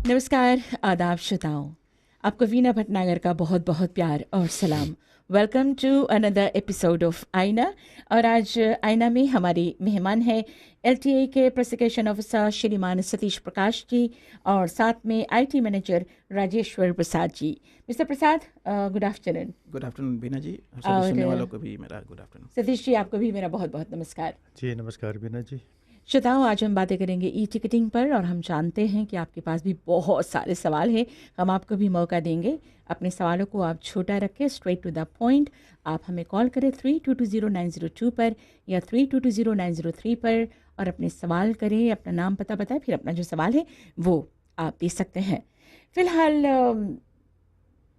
नमस्कार, आदाब श्रोताओं। आपको वीना भटनागर का बहुत बहुत प्यार और सलाम। Welcome to another episode of Aaina. और आज आईना में हमारे मेहमान हैं एलटीए के प्रोसिक्यूशन ऑफिसर श्रीमान सतीश प्रकाश जी और साथ में IT manager Rajeshwar Prasad ji. Mister Prasad, good afternoon. Good afternoon Beena ji, सभी सुनने वालों को भी मेरा गुड आफ्टरनून। सतीश जी, आपको भी मेरा बहुत बहुत नमस्कार। जी नमस्कार बीना जी। श्रोताओं, आज हम बातें करेंगे ई टिकटिंग पर और हम जानते हैं कि आपके पास भी बहुत सारे सवाल हैं। हम आपको भी मौका देंगे, अपने सवालों को आप छोटा रखें, स्ट्रेट टू द पॉइंट। आप हमें कॉल करें 3220-902 पर या 3220-903 पर और अपने सवाल करें, अपना नाम पता बताएं, फिर अपना जो सवाल है वो आप दे सकते हैं। फिलहाल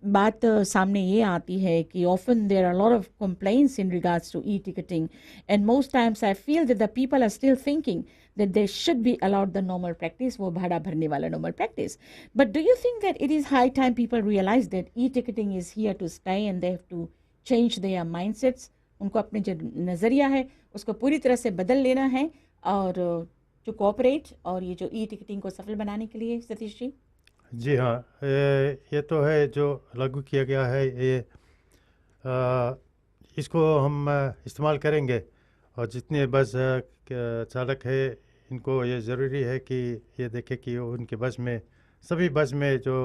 बात सामने ये आती है कि often there are a lot of complaints in regards to e-ticketing, and most times I feel that the people are still thinking that they should be allowed the normal practice, वो भाड़ा भरने वाला normal practice. But do you think that it is high time people realize that e-ticketing is here to stay and they have to change their mindsets? उनको अपने जो नज़रिया है उसको पूरी तरह से बदल लेना है और जो कोऑपरेट और ये जो ई-टिकटिंग को सफल बनाने के लिए। सतीश जी। जी हाँ, ये तो है जो लागू किया गया है, ये इसको हम इस्तेमाल करेंगे और जितने बस चालक है इनको ये ज़रूरी है कि ये देखें कि उनके बस में, सभी बस में जो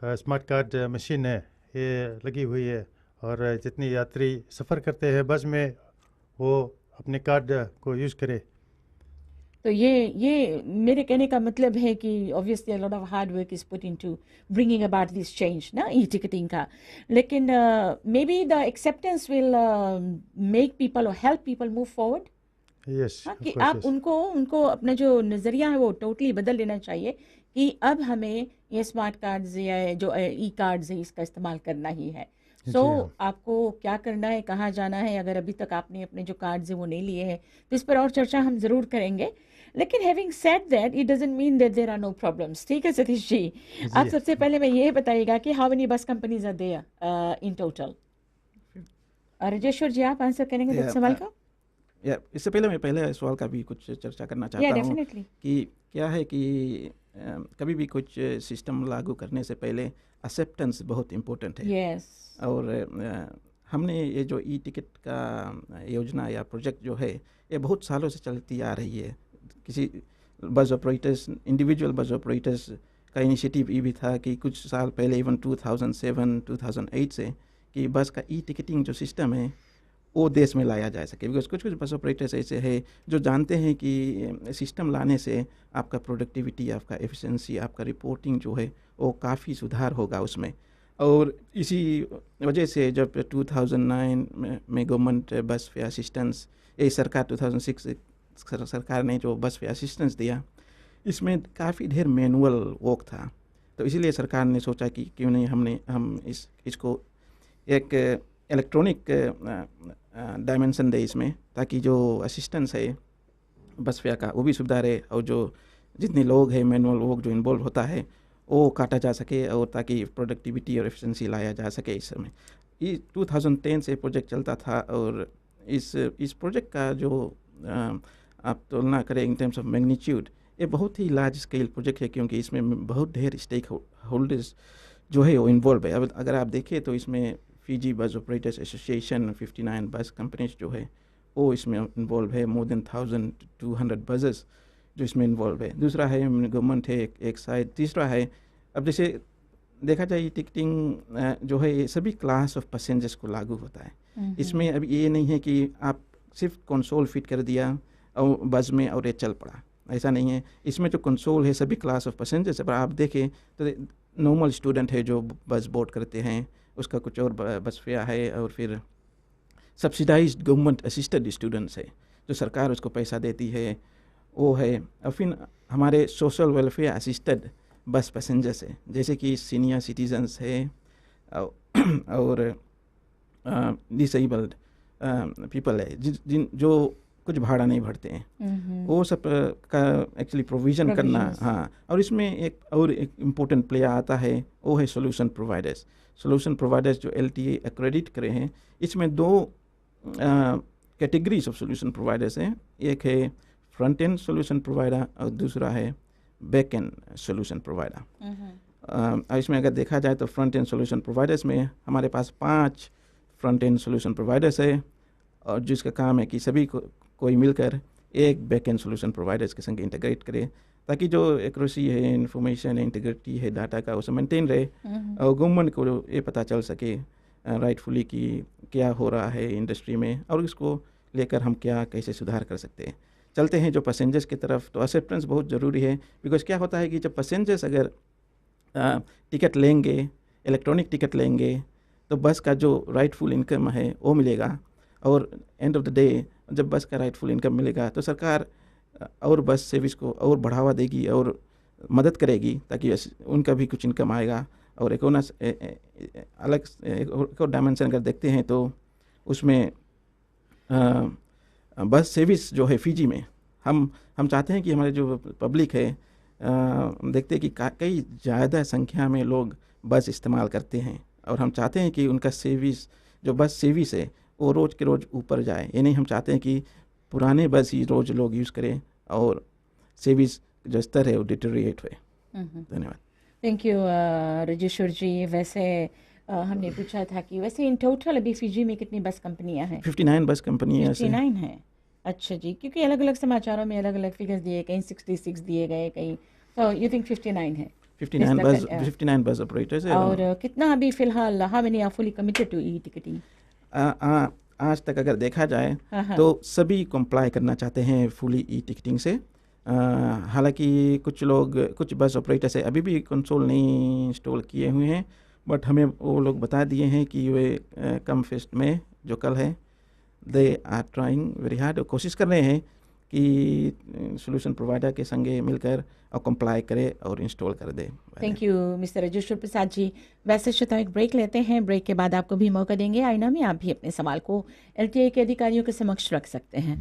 स्मार्ट कार्ड मशीन है ये लगी हुई है और जितने यात्री सफ़र करते हैं बस में वो अपने कार्ड को यूज़ करें। तो ये मेरे कहने का मतलब है कि obviously lot of hard work is put into bringing about this change ना ई टिकटिंग का, लेकिन may be the acceptance will make people और help people move forward. Yes, कि आप उनको अपना जो नज़रिया है वो टोटली बदल लेना चाहिए कि अब हमें ये स्मार्ट कार्ड्स या जो ई कार्ड्स है इसका इस्तेमाल करना ही है। सो आपको क्या करना है, कहाँ जाना है, अगर अभी तक आपने अपने जो कार्ड्स हैं वो नहीं लिए हैं तो इस पर और चर्चा हम ज़रूर करेंगे। लेकिन having said that it doesn't mean that there are no problems. ठीक है सतीश जी, आप सबसे पहले मैं ये बताइएगा कि how many bus companies are there in total. Rajeshwar ji, आप आंसर करेंगे इस सवाल का? इससे पहले मैं पहले सवाल का भी कुछ चर्चा करना चाहता हूँ कि क्या है कि कभी भी कुछ सिस्टम लागू करने से पहले एक्सेप्टेंस बहुत इम्पोर्टेंट है। और हमने ये जो ई टिकट का योजना या प्रोजेक्ट जो है ये बहुत सालों से चलती आ रही है। किसी bus operators, individual bus operators का इनिशिएटिव ये भी था कि कुछ साल पहले, इवन 2007-2008 से, कि बस का ई टिकटिंग जो सिस्टम है वो देश में लाया जा सके। बिकॉज कुछ बस ऑपरेटर्स ऐसे हैं जो जानते हैं कि सिस्टम लाने से आपका प्रोडक्टिविटी, आपका एफिशिएंसी, आपका रिपोर्टिंग जो है वो काफ़ी सुधार होगा उसमें। और इसी वजह से जब 2009 में गवर्नमेंट बस फेयर असिस्टेंस, ये सरकार 2006 सरकार ने जो बस फेयर असिस्टेंस दिया, इसमें काफ़ी ढेर मैनुअल वर्क था। तो इसीलिए सरकार ने सोचा कि क्यों नहीं हम इसको एक इलेक्ट्रॉनिक डायमेंशन दे इसमें, ताकि जो असिस्टेंस है बस फेयर का वो भी सुविधा रहे और जो जितने लोग हैं मैनुअल वर्क जो इन्वॉल्व होता है वो काटा जा सके और ताकि प्रोडक्टिविटी और एफिशिएंसी लाया जा सके। इस समय ये 2010 से प्रोजेक्ट चलता था और इस प्रोजेक्ट का जो आप तुलना करें इन टर्म्स ऑफ मैग्नीट्यूड, ये बहुत ही लार्ज स्केल प्रोजेक्ट है क्योंकि इसमें बहुत ढेर स्टेक होल्डर्स जो है वो इन्वॉल्व है। अब अगर आप देखें तो इसमें फीजी बस ऑपरेटर्स एसोसिएशन, 59 बस कंपनीज जो है वो इसमें इन्वॉल्व है, मोर देन 1200 बसेस जो इसमें इन्वॉल्व है। दूसरा है गवर्नमेंट है एक साइड, तीसरा है अब जैसे देखा जाए टिकटिंग जो है ये सभी क्लास ऑफ पैसेंजर्स को लागू होता है। इसमें अब ये नहीं है कि आप सिर्फ कंसोल फिट कर दिया और बस में और ये चल पड़ा, ऐसा नहीं है। इसमें जो कंसोल है सभी क्लास ऑफ पैसेंजर्स, पर आप देखें तो नॉर्मल स्टूडेंट है जो बस बोर्ड करते हैं उसका कुछ और बस फेयर है, और फिर सब्सिडाइज्ड गवर्नमेंट असिस्टेड स्टूडेंट्स है जो सरकार उसको पैसा देती है वो है, और फिर हमारे सोशल वेलफेयर असिस्टेड बस पैसेंजर्स है जैसे कि सीनियर सिटीजन्स है और डिसेबल्ड पीपल है, जिन जो कुछ भाड़ा नहीं भरते हैं। वो सब का एक्चुअली प्रोविज़न करना। हाँ, और इसमें एक इम्पोर्टेंट प्लेयर आता है, वो है सोल्यूशन प्रोवाइडर्स। सोल्यूशन प्रोवाइडर्स जो LTA एक्रेडिट करे हैं, इसमें 2 कैटेगरीज ऑफ सोल्यूशन प्रोवाइडर्स हैं। एक है फ्रंट एंड सोल्यूशन प्रोवाइडर और दूसरा है बैक एंड सोल्यूशन प्रोवाइडर। इसमें अगर देखा जाए तो फ्रंट एंड सोल्यूशन प्रोवाइडर्स में हमारे पास 5 फ्रंट एंड सोल्यूशन प्रोवाइडर्स है, और जिसका काम है कि सभी कोई मिलकर एक बैक एंड सोल्यूशन प्रोवाइडर्स के संग इंटीग्रेट करे, ताकि जो एक्यूरेसी है, इंफॉर्मेशन है, इंटीग्रिटी है डाटा का, उसे मेंटेन रहे, और गवर्नमेंट को ये पता चल सके राइटफुली कि क्या हो रहा है इंडस्ट्री में, और इसको लेकर हम क्या कैसे सुधार कर सकते हैं। चलते हैं जो पैसेंजर्स की तरफ, तो एक्सेप्टेंस बहुत ज़रूरी है। बिकॉज क्या होता है कि जब पैसेंजर्स अगर टिकट लेंगे, इलेक्ट्रॉनिक टिकट लेंगे, तो बस का जो राइटफुल इनकम है वो मिलेगा, और एंड ऑफ द डे जब बस का राइटफुल इनकम मिलेगा तो सरकार और बस सर्विस को और बढ़ावा देगी और मदद करेगी, ताकि उनका भी कुछ इनकम आएगा। और एक अलग एक और डायमेंशन अगर देखते हैं तो उसमें बस सर्विस जो है फिजी में, हम चाहते हैं कि हमारे जो पब्लिक है, देखते हैं कि कई ज़्यादा संख्या में लोग बस इस्तेमाल करते हैं, और हम चाहते हैं कि उनका सर्विस, जो बस सर्विस है, वो रोज़ के रोज़ ऊपर जाए। ये नहीं हम चाहते हैं कि पुराने बस ही रोज़ लोग यूज़ करें और सर्विस जो स्तर है वो डिटेरिएट हुए। धन्यवाद। थैंक यू राजेश्वर जी। वैसे हमने पूछा था कि वैसे इन टोटल अभी फिजी में कितनी बस कंपनियां हैं? 59 बस कंपनियां 59 है। अच्छा जी, क्योंकि अलग अलग समाचारों में अलग अलग फिगर्स दिए, कहीं 66 दिए गए, कहीं, तो यू थिंक 59 है? 59 बस ऑपरेटर्स है। और कितना अभी फिलहाल, how many are fully committed to e ticketing? आज तक अगर देखा जाए तो सभी कंप्लाई करना चाहते हैं फुली ई टिकटिंग से। हालांकि कुछ बस ऑपरेटर्स है अभी भी कंसोल नहीं इंस्टॉल किए हुए हैं, बट हमें वो लोग बता दिए हैं कि वे कम फेस्ट में जो कल है, they are trying very hard, कोशिश कर रहे हैं कि सोल्यूशन प्रोवाइडर के संगे मिलकर और कंप्लाई करे और इंस्टॉल कर दे। Thank you mister Rajeshwar Prasad जी। वैसे श्रोताओं, एक ब्रेक लेते हैं। ब्रेक के बाद आपको भी मौका देंगे आईना में आप भी अपने सवाल को LTA के अधिकारियों के समक्ष रख सकते हैं।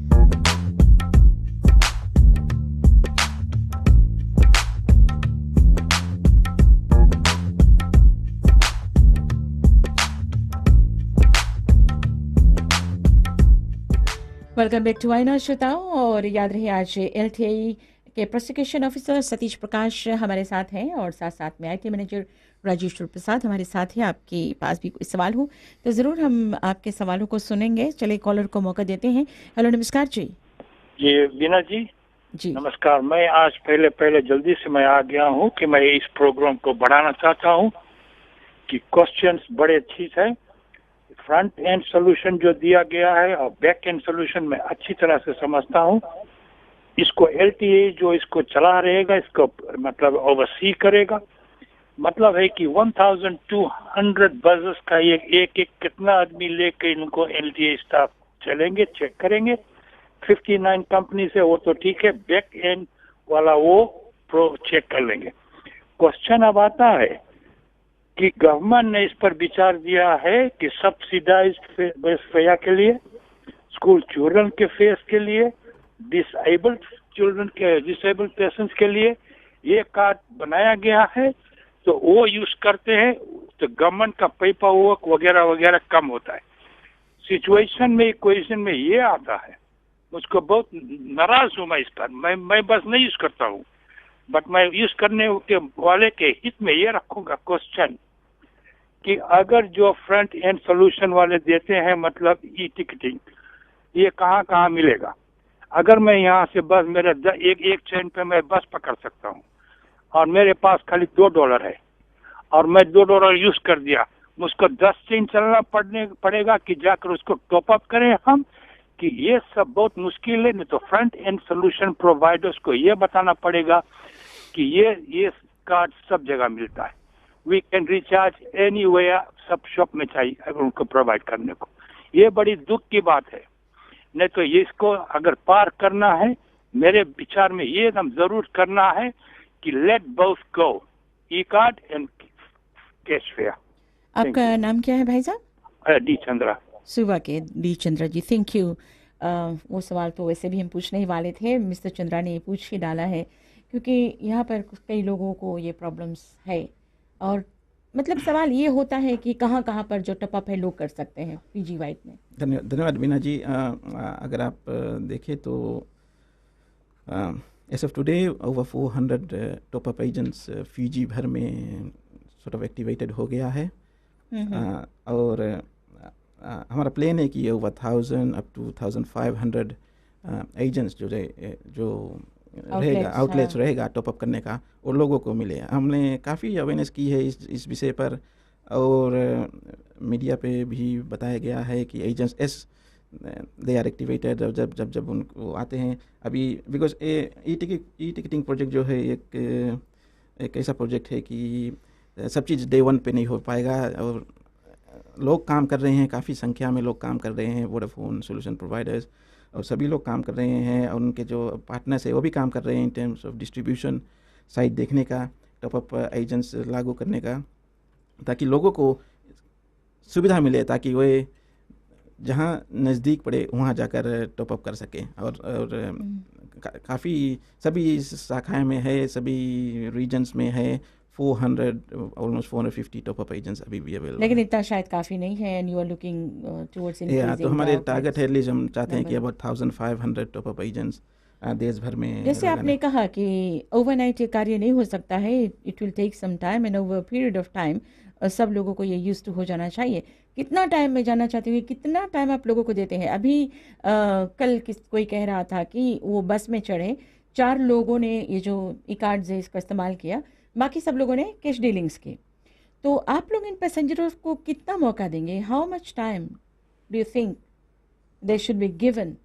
वेलकम बैक टू आईना श्रोताओं, और याद रहे आज LTA के प्रोसिक्यूशन ऑफिसर सतीश प्रकाश हमारे साथ हैं, और साथ साथ में IT मैनेजर राजेश्वर प्रसाद हमारे साथ हैं। आपके पास भी कोई सवाल हो तो ज़रूर हम आपके सवालों को सुनेंगे। चलिए कॉलर को मौका देते हैं। हेलो, नमस्कार जी। जी वीना जी, नमस्कार। मैं आज पहले जल्दी से मैं आ गया हूँ कि मैं इस प्रोग्राम को बढ़ाना चाहता हूँ कि क्वेश्चंस बड़े अच्छी है। फ्रंट एंड सोल्यूशन जो दिया गया है और बैक एंड सोल्यूशन मैं अच्छी तरह से समझता हूँ। इसको LTA जो इसको चला रहेगा, इसको मतलब ओवरसी करेगा। मतलब है कि 1200 बसेस का एक कितना आदमी लेके इनको LTA स्टाफ चलेंगे, चेक करेंगे। 59 कंपनी से वो तो ठीक है, बैक एंड वाला वो प्रो चेक कर लेंगे। क्वेश्चन अब आता है कि गवर्नमेंट ने इस पर विचार दिया है कि सब्सिडाइज्ड बस फेयर के लिए, स्कूल चिल्ड्रन के फेस के लिए, डिसेबल्ड चिल्ड्रन के, डिसेबल्ड पेशेंट्स के लिए ये कार्ड बनाया गया है, तो वो यूज करते हैं तो गवर्नमेंट का पेपर वर्क वगैरह वगैरह कम होता है। सिचुएशन में, इक्वेशन में ये आता है, मुझको बहुत नाराज हूँ मैं इस पर। मैं बस नहीं यूज करता हूँ, बट मैं यूज करने के वाले के हित में ये रखूंगा क्वेश्चन कि अगर जो फ्रंट एंड सोल्यूशन वाले देते हैं, मतलब ई टिकटिंग, ये कहाँ कहाँ मिलेगा? अगर मैं यहाँ से बस मेरे एक चेन पे मैं बस पकड़ सकता हूँ और मेरे पास खाली $2 है और मैं $2 यूज कर दिया, मुझको 10 चेन चलना पड़ेगा कि जाकर उसको टॉप अप करें हम, कि ये सब बहुत मुश्किल है। नहीं तो फ्रंट एंड सोल्यूशन प्रोवाइडर्स को ये बताना पड़ेगा कि ये कार्ड सब जगह मिलता है, वी कैन रिचार्ज एनीवेयर, सब शॉप में चाहिए अगर उनको प्रोवाइड करने को। ये बड़ी दुख की बात है। नहीं तो ये इसको अगर पार करना है, मेरे विचार में ये एकदम जरूर करना है कि let both go, e card and cash fare. आपका नाम क्या है भाई साहब? डी चंद्रा। सुबह के D Chandra ji, thank you. वो सवाल तो वैसे भी हम पूछने ही वाले थे, मिस्टर चंद्रा ने ये पूछ ही डाला है क्योंकि यहाँ पर कई लोगों को ये प्रॉब्लम्स है। और मतलब सवाल ये होता है कि कहाँ कहाँ पर जो टॉपअप है लोग कर सकते हैं पीजी वाइट में। धन्यवाद बीना जी। अगर आप देखें तो as of today over 400 top up agents Fiji भर में सॉर्ट ऑफ एक्टिवेटेड हो गया है। और हमारा प्लान है कि ओवर 1000 अप टू 1500 एजेंट्स जो रहेगा, आउटलेट्स रहेगा टॉपअप करने का, और लोगों को मिले। हमने काफ़ी अवेयरनेस की है इस विषय पर, और मीडिया पे भी बताया गया है कि agents as they are activated जब उनको आते हैं अभी, बिकॉज ई टिकटिंग प्रोजेक्ट जो है एक ऐसा प्रोजेक्ट है कि सब चीज़ डे 1 पे नहीं हो पाएगा, और लोग काम कर रहे हैं, काफ़ी संख्या में लोग काम कर रहे हैं, वोडाफोन सोल्यूशन प्रोवाइडर्स और सभी लोग काम कर रहे हैं, और उनके जो पार्टनर्स है वो भी काम कर रहे हैं in terms of distribution site देखने का, टॉपअप एजेंट्स लागू करने का, ताकि लोगों को सुविधा मिले, ताकि वे जहाँ नज़दीक पड़े वहाँ जाकर टॉपअप कर सकें। और काफ़ी सभी शाखाएं में है, सभी रीजन्स में है 400 ऑलमोस्ट 450 टॉपअप एजेंट्स अभी भी अवेलेबल। लेकिन इतना शायद काफ़ी नहीं है, and you are looking towards increasing. तो हमारे टारगेट है, एटलीस्ट हम चाहते हैं कि अबाउट 1500 टॉपअप एजेंट्स देश भर में। जैसे आपने कहा कि ओवरनाइट ये कार्य नहीं हो सकता है, it will take some time, and over period of time सब लोगों को ये यूज टू हो जाना चाहिए। कितना टाइम में जाना चाहते हो, कितना टाइम आप लोगों को देते हैं? अभी कल कोई कह रहा था कि वो बस में चढ़े, 4 लोगों ने ये जो ई कार्ड है इसका इस्तेमाल किया, बाकी सब लोगों ने कैश डीलिंग्स की। तो आप लोग इन पैसेंजर्स को कितना मौका देंगे? How much time do you think they should be given?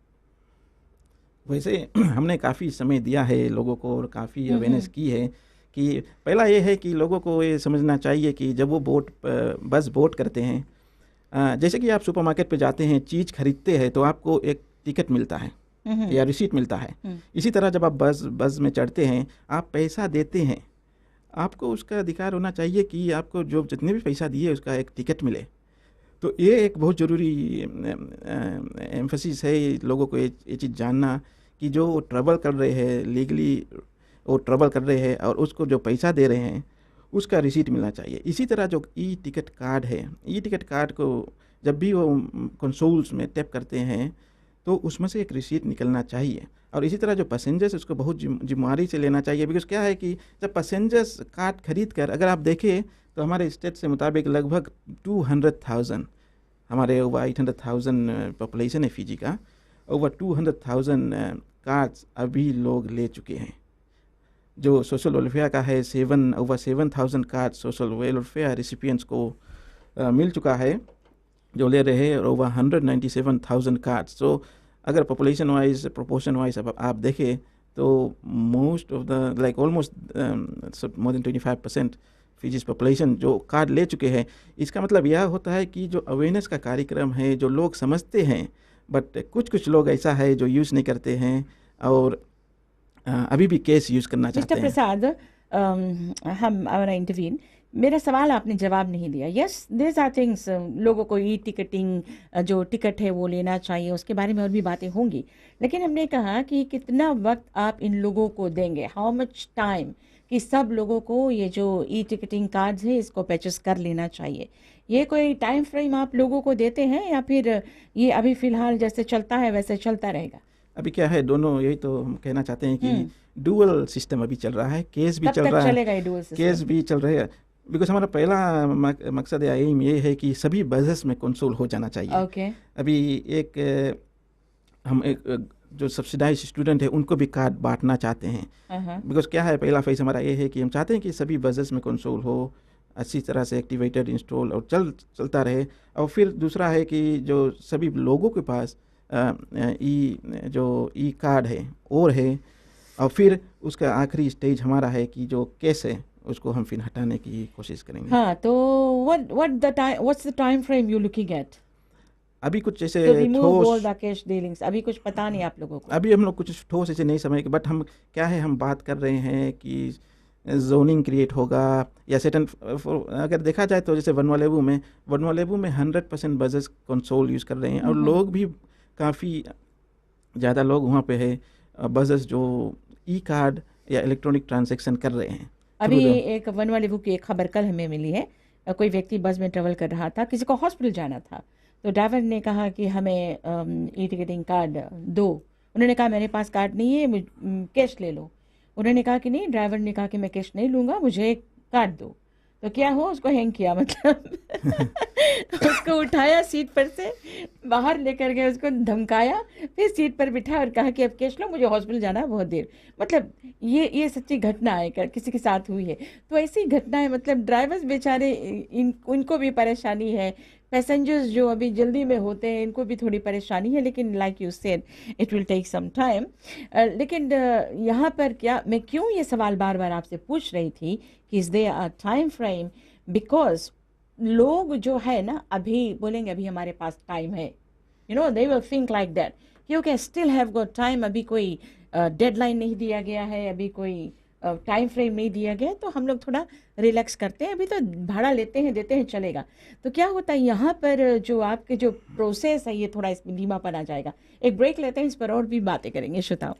वैसे हमने काफ़ी समय दिया है लोगों को, और काफ़ी अवेयरनेस की है कि पहला ये है कि लोगों को ये समझना चाहिए कि जब वो बस बोट करते हैं, जैसे कि आप सुपरमार्केट पे जाते हैं, चीज़ खरीदते हैं तो आपको एक टिकट मिलता है या रिसीट मिलता है। इसी तरह जब आप बस में चढ़ते हैं, आप पैसा देते हैं, आपको उसका अधिकार होना चाहिए कि आपको जो जितने भी पैसा दिए उसका एक टिकट मिले। तो ये एक बहुत ज़रूरी एम्फसिस है लोगों को ये चीज़ जानना कि जो ट्रैवल कर रहे हैं लीगली, वो ट्रैवल कर रहे हैं और उसको जो पैसा दे रहे हैं उसका रिसीट मिलना चाहिए। इसी तरह जो ई टिकट कार्ड है, ई टिकट कार्ड को जब भी वो कंसोल्स में टैप करते हैं तो उसमें से एक रिसीट निकलना चाहिए। और इसी तरह जो पैसेंजर्स उसको बहुत जिम्मेदारी से लेना चाहिए, बिकॉज क्या है कि जब पैसेंजर्स कार्ड खरीद कर, अगर आप देखें तो हमारे स्टेट से मुताबिक लगभग 200,000, हमारे ओवर 800,000 पॉपुलेशन है फिजी का, ओवर 200,000 कार्ड्स अभी लोग ले चुके हैं। जो सोशल वेलफेयर का है, ओवर 7,000 कार्ड सोशल वेलफेयर रिसिपिएंट्स को मिल चुका है जो ले रहे हैं, और ओवर 197,000 कार्ड्स। तो अगर पॉपुलेशन वाइज, प्रोपोर्शन वाइज आप देखें तो most of the like almost more than 25% Fiji's population जो कार्ड ले चुके हैं। इसका मतलब यह होता है कि जो अवेयरनेस का कार्यक्रम है, जो लोग समझते हैं, बट कुछ लोग ऐसा है जो यूज़ नहीं करते हैं और अभी भी कैश यूज़ करना चाहते हैं। मिस्टर प्रसाद, हम हमारा इंटरवीन, मेरा सवाल आपने जवाब नहीं दिया। यस, देयर आर थिंग्स, लोगों को ई टिकटिंग जो टिकट है वो लेना चाहिए, उसके बारे में और भी बातें होंगी, लेकिन हमने कहा कि कितना वक्त आप इन लोगों को देंगे, हाउ मच टाइम, कि सब लोगों को ये जो ई टिकटिंग कार्ड्स है इसको परचेस कर लेना चाहिए। ये कोई टाइम फ्रेम आप लोगों को देते हैं या फिर ये अभी फ़िलहाल जैसे चलता है वैसे चलता रहेगा? अभी क्या है, दोनों, यही तो हम कहना चाहते हैं कि डुअल सिस्टम अभी चल रहा है, केस भी चल रहा है, केस भी चल रहा है, बिकॉज हमारा पहला मकसद या एम ये है कि सभी बसेस में कंसोल हो जाना चाहिए। अभी हम एक जो सब्सिडाइज स्टूडेंट है उनको भी कार्ड बांटना चाहते हैं, बिकॉज क्या है, पहला फेज हमारा ये है कि हम चाहते हैं कि सभी बसेस में कंसोल हो, अच्छी तरह से एक्टिवेटेड, इंस्टॉल और चलता रहे। और फिर दूसरा है कि जो सभी लोगों के पास ई कार्ड है और है, और फिर उसका आखिरी स्टेज हमारा है कि जो केस है उसको हम फिर हटाने की कोशिश करेंगे। हाँ, तो what's the time frame you looking at? अभी कुछ ऐसे कैश डीलिंग्स अभी कुछ पता नहीं आप लोगों को? अभी हम लोग कुछ ठोस ऐसे नहीं समझ, बट हम क्या है, हम बात कर रहे हैं कि जोनिंग क्रिएट होगा या सेटन। अगर देखा जाए तो जैसे वनवालेबू में 100% बसेस कंसोल यूज़ कर रहे हैं और लोग भी काफ़ी ज़्यादा लोग वहाँ पे है बसेस जो ई कार्ड या इलेक्ट्रॉनिक ट्रांजैक्शन कर रहे हैं। अभी एक वन वाले वो की एक खबर कल हमें मिली है, कोई व्यक्ति बस में ट्रेवल कर रहा था, किसी को हॉस्पिटल जाना था, तो ड्राइवर ने कहा कि हमें ई टिकटिंग कार्ड दो। उन्होंने कहा मेरे पास कार्ड नहीं है, कैश ले लो। उन्होंने कहा कि नहीं, ड्राइवर ने कहा कि मैं कैश नहीं लूँगा, मुझे कार्ड दो। तो क्या हुआ, उसको हैंग किया, मतलब उसको उठाया सीट पर से बाहर लेकर गए, उसको धमकाया, फिर सीट पर बिठा और कहा कि अब कैश लो, मुझे हॉस्पिटल जाना है बहुत देर। मतलब ये सच्ची घटना है, किसी के साथ हुई है। तो ऐसी घटनाएं, मतलब ड्राइवर्स बेचारे इनको भी परेशानी है, पैसेंजर्स जो अभी जल्दी में होते हैं इनको भी थोड़ी परेशानी है, लेकिन like you said it will take some time. लेकिन यहाँ पर क्या, मैं क्यों ये सवाल बार बार आपसे पूछ रही थी कि is there a time frame, because लोग जो है ना अभी बोलेंगे अभी हमारे पास टाइम है, you know, they will think like that, क्योंकि स्टिल हैव गॉट टाइम, अभी कोई डेडलाइन नहीं दिया गया है, अभी कोई टाइम फ्रेम नहीं दिया गया, तो हम लोग थोड़ा रिलैक्स करते हैं, अभी तो भाड़ा लेते हैं, देते हैं, चलेगा। तो क्या होता है यहाँ पर जो आपके जो प्रोसेस है ये थोड़ा इसमें धीमापन आ जाएगा। एक ब्रेक लेते हैं, इस पर और भी बातें करेंगे श्रोताओ।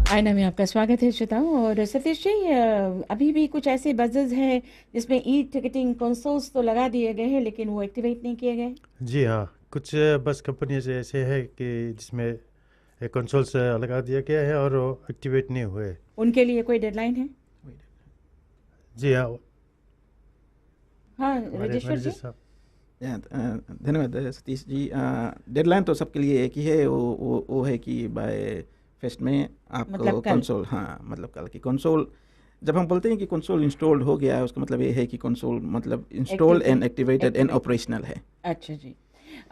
आईना में आपका स्वागत है श्रोताओं। और सतीश जी, अभी भी कुछ ऐसे बसेस हैं जिसमें ई टिकटिंग कंसोल्स तो लगा दिए गए हैं लेकिन वो एक्टिवेट नहीं किए गए। जी हाँ, कुछ बस कंपनी से ऐसे है कि जिसमें कंसोल्स लगा दिया गया है और वो एक्टिवेट नहीं हुए। उनके लिए कोई डेडलाइन है? जी हाँ। हाँ राजेश्वर जी। धन्यवाद सतीश जी। डेडलाइन तो सबके लिए एक ही है, वो है कि बाय फेस्ट में आपको मतलब कंसोल, हाँ मतलब कल की कंसोल, जब हम बोलते हैं कि कंसोल इंस्टॉल्ड हो गया है उसका मतलब ये है कि कंसोल मतलब installed and activated and operational है। अच्छा जी।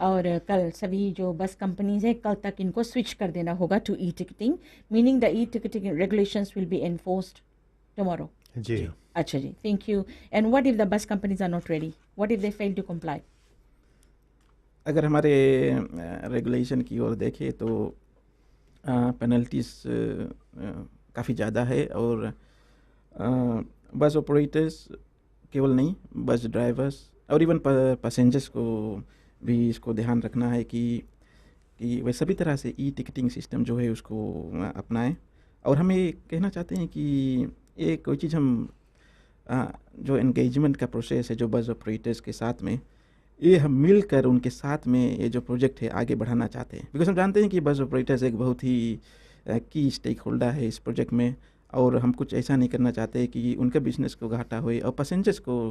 और कल सभी जो बस कंपनीज है कल तक इनको स्विच कर देना होगा to e ticketing, meaning the e ticketing regulations will be enforced tomorrow. जी। अच्छा जी, thank you. And what if the bus companies are not ready, what if they fail to comply? अगर हमारे रेगुलेशन की ओर देखें तो पेनल्टीज काफ़ी ज़्यादा है, और बस ऑपरेटर्स केवल नहीं, बस ड्राइवर्स और इवन पैसेंजर्स को भी इसको ध्यान रखना है कि वे सभी तरह से ई टिकटिंग सिस्टम जो है उसको अपनाएं। और हम ये कहना चाहते हैं कि ये कोई चीज़ हम जो एंगेजमेंट का प्रोसेस है जो बस ऑपरेटर्स के साथ में, ये हम मिलकर उनके साथ में ये जो प्रोजेक्ट है आगे बढ़ाना चाहते हैं, बिकॉज हम जानते हैं कि बस ऑपरेटर्स एक बहुत ही की स्टेक होल्डर है इस प्रोजेक्ट में, और हम कुछ ऐसा नहीं करना चाहते कि उनके बिजनेस को घाटा होए और पैसेंजर्स को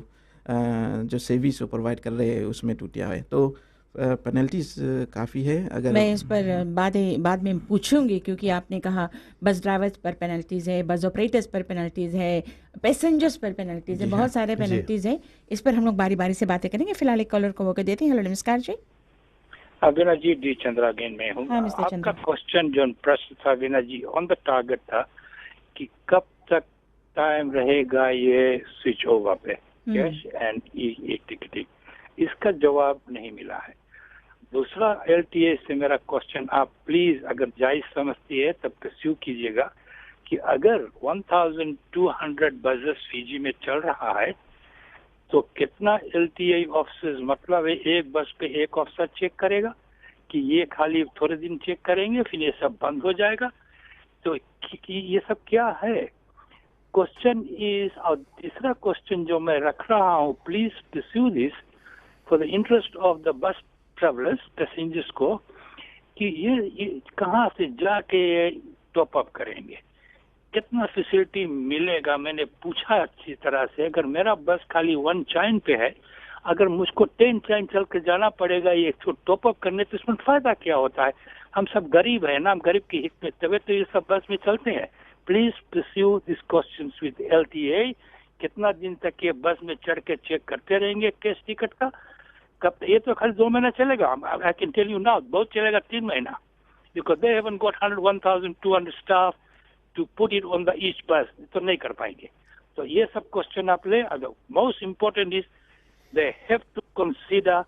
जो सर्विस वो प्रोवाइड कर रहे हैं उसमें टूटिया है। तो पेनल्टीज काफ़ी है। अगर मैं इस पर बाद में पूछूंगी, क्योंकि आपने कहा बस ड्राइवर्स पर पेनल्टीज़ है, बस ऑपरेटर्स पर पेनल्टीज़ है, पैसेंजर्स पर पेनल्टीज़ है, बहुत सारे पेनल्टीज़ है। इस पर हम लोग बारी बारी से बातें करेंगे। फिलहाल एक कॉलर को मौका देते हैं। हेलो नमस्कार जी। वीना जी, डी चंद्रा अगेन में हूँ। आपका क्वेश्चन जो प्रश्न था वीना जी ऑन द टारगेट था कि कब तक टाइम रहेगा ये स्विच ओवर पे कैश एंड ई टिकटिंग, इसका जवाब नहीं मिला है। दूसरा एलटीए से मेरा क्वेश्चन आप प्लीज अगर जायज समझती है तब परस्यू कीजिएगा कि अगर 1200 बसेस फीजी में चल रहा है तो कितना एलटीए ऑफिसर्स, मतलब है एक बस पे एक ऑफिसर चेक करेगा कि ये खाली थोड़े दिन चेक करेंगे फिर ये सब बंद हो जाएगा? तो ये सब क्या है क्वेश्चन इज। और तीसरा क्वेश्चन जो मैं रख रहा हूँ, please pursue this for the interest of the bus travellers passengers को, कि ये कहाँ से जाके टॉप अप करेंगे, कितना फैसिलिटी मिलेगा। मैंने पूछा अच्छी तरह से, अगर मेरा बस खाली 1 चाइन पे है, अगर मुझको 10 चाइन चल के जाना पड़ेगा ये टॉप अप करने, तो इसमें फायदा क्या होता है? हम सब गरीब है ना, हम गरीब की हित में तभी तो ये सब बस में चलते हैं। Please pursue this questions with LTA, कितना दिन तक ये बस में चढ़ के चेक करते रहेंगे कैश टिकट का? कब? ये तो खाली 2 महीना चलेगा, I can tell you now, बहुत चलेगा 3 महीना, because they haven't got 1,200 staff to put it on the each bus, तो नहीं कर पाएंगे। तो ये सब क्वेश्चन आप ले। Most important is they have to consider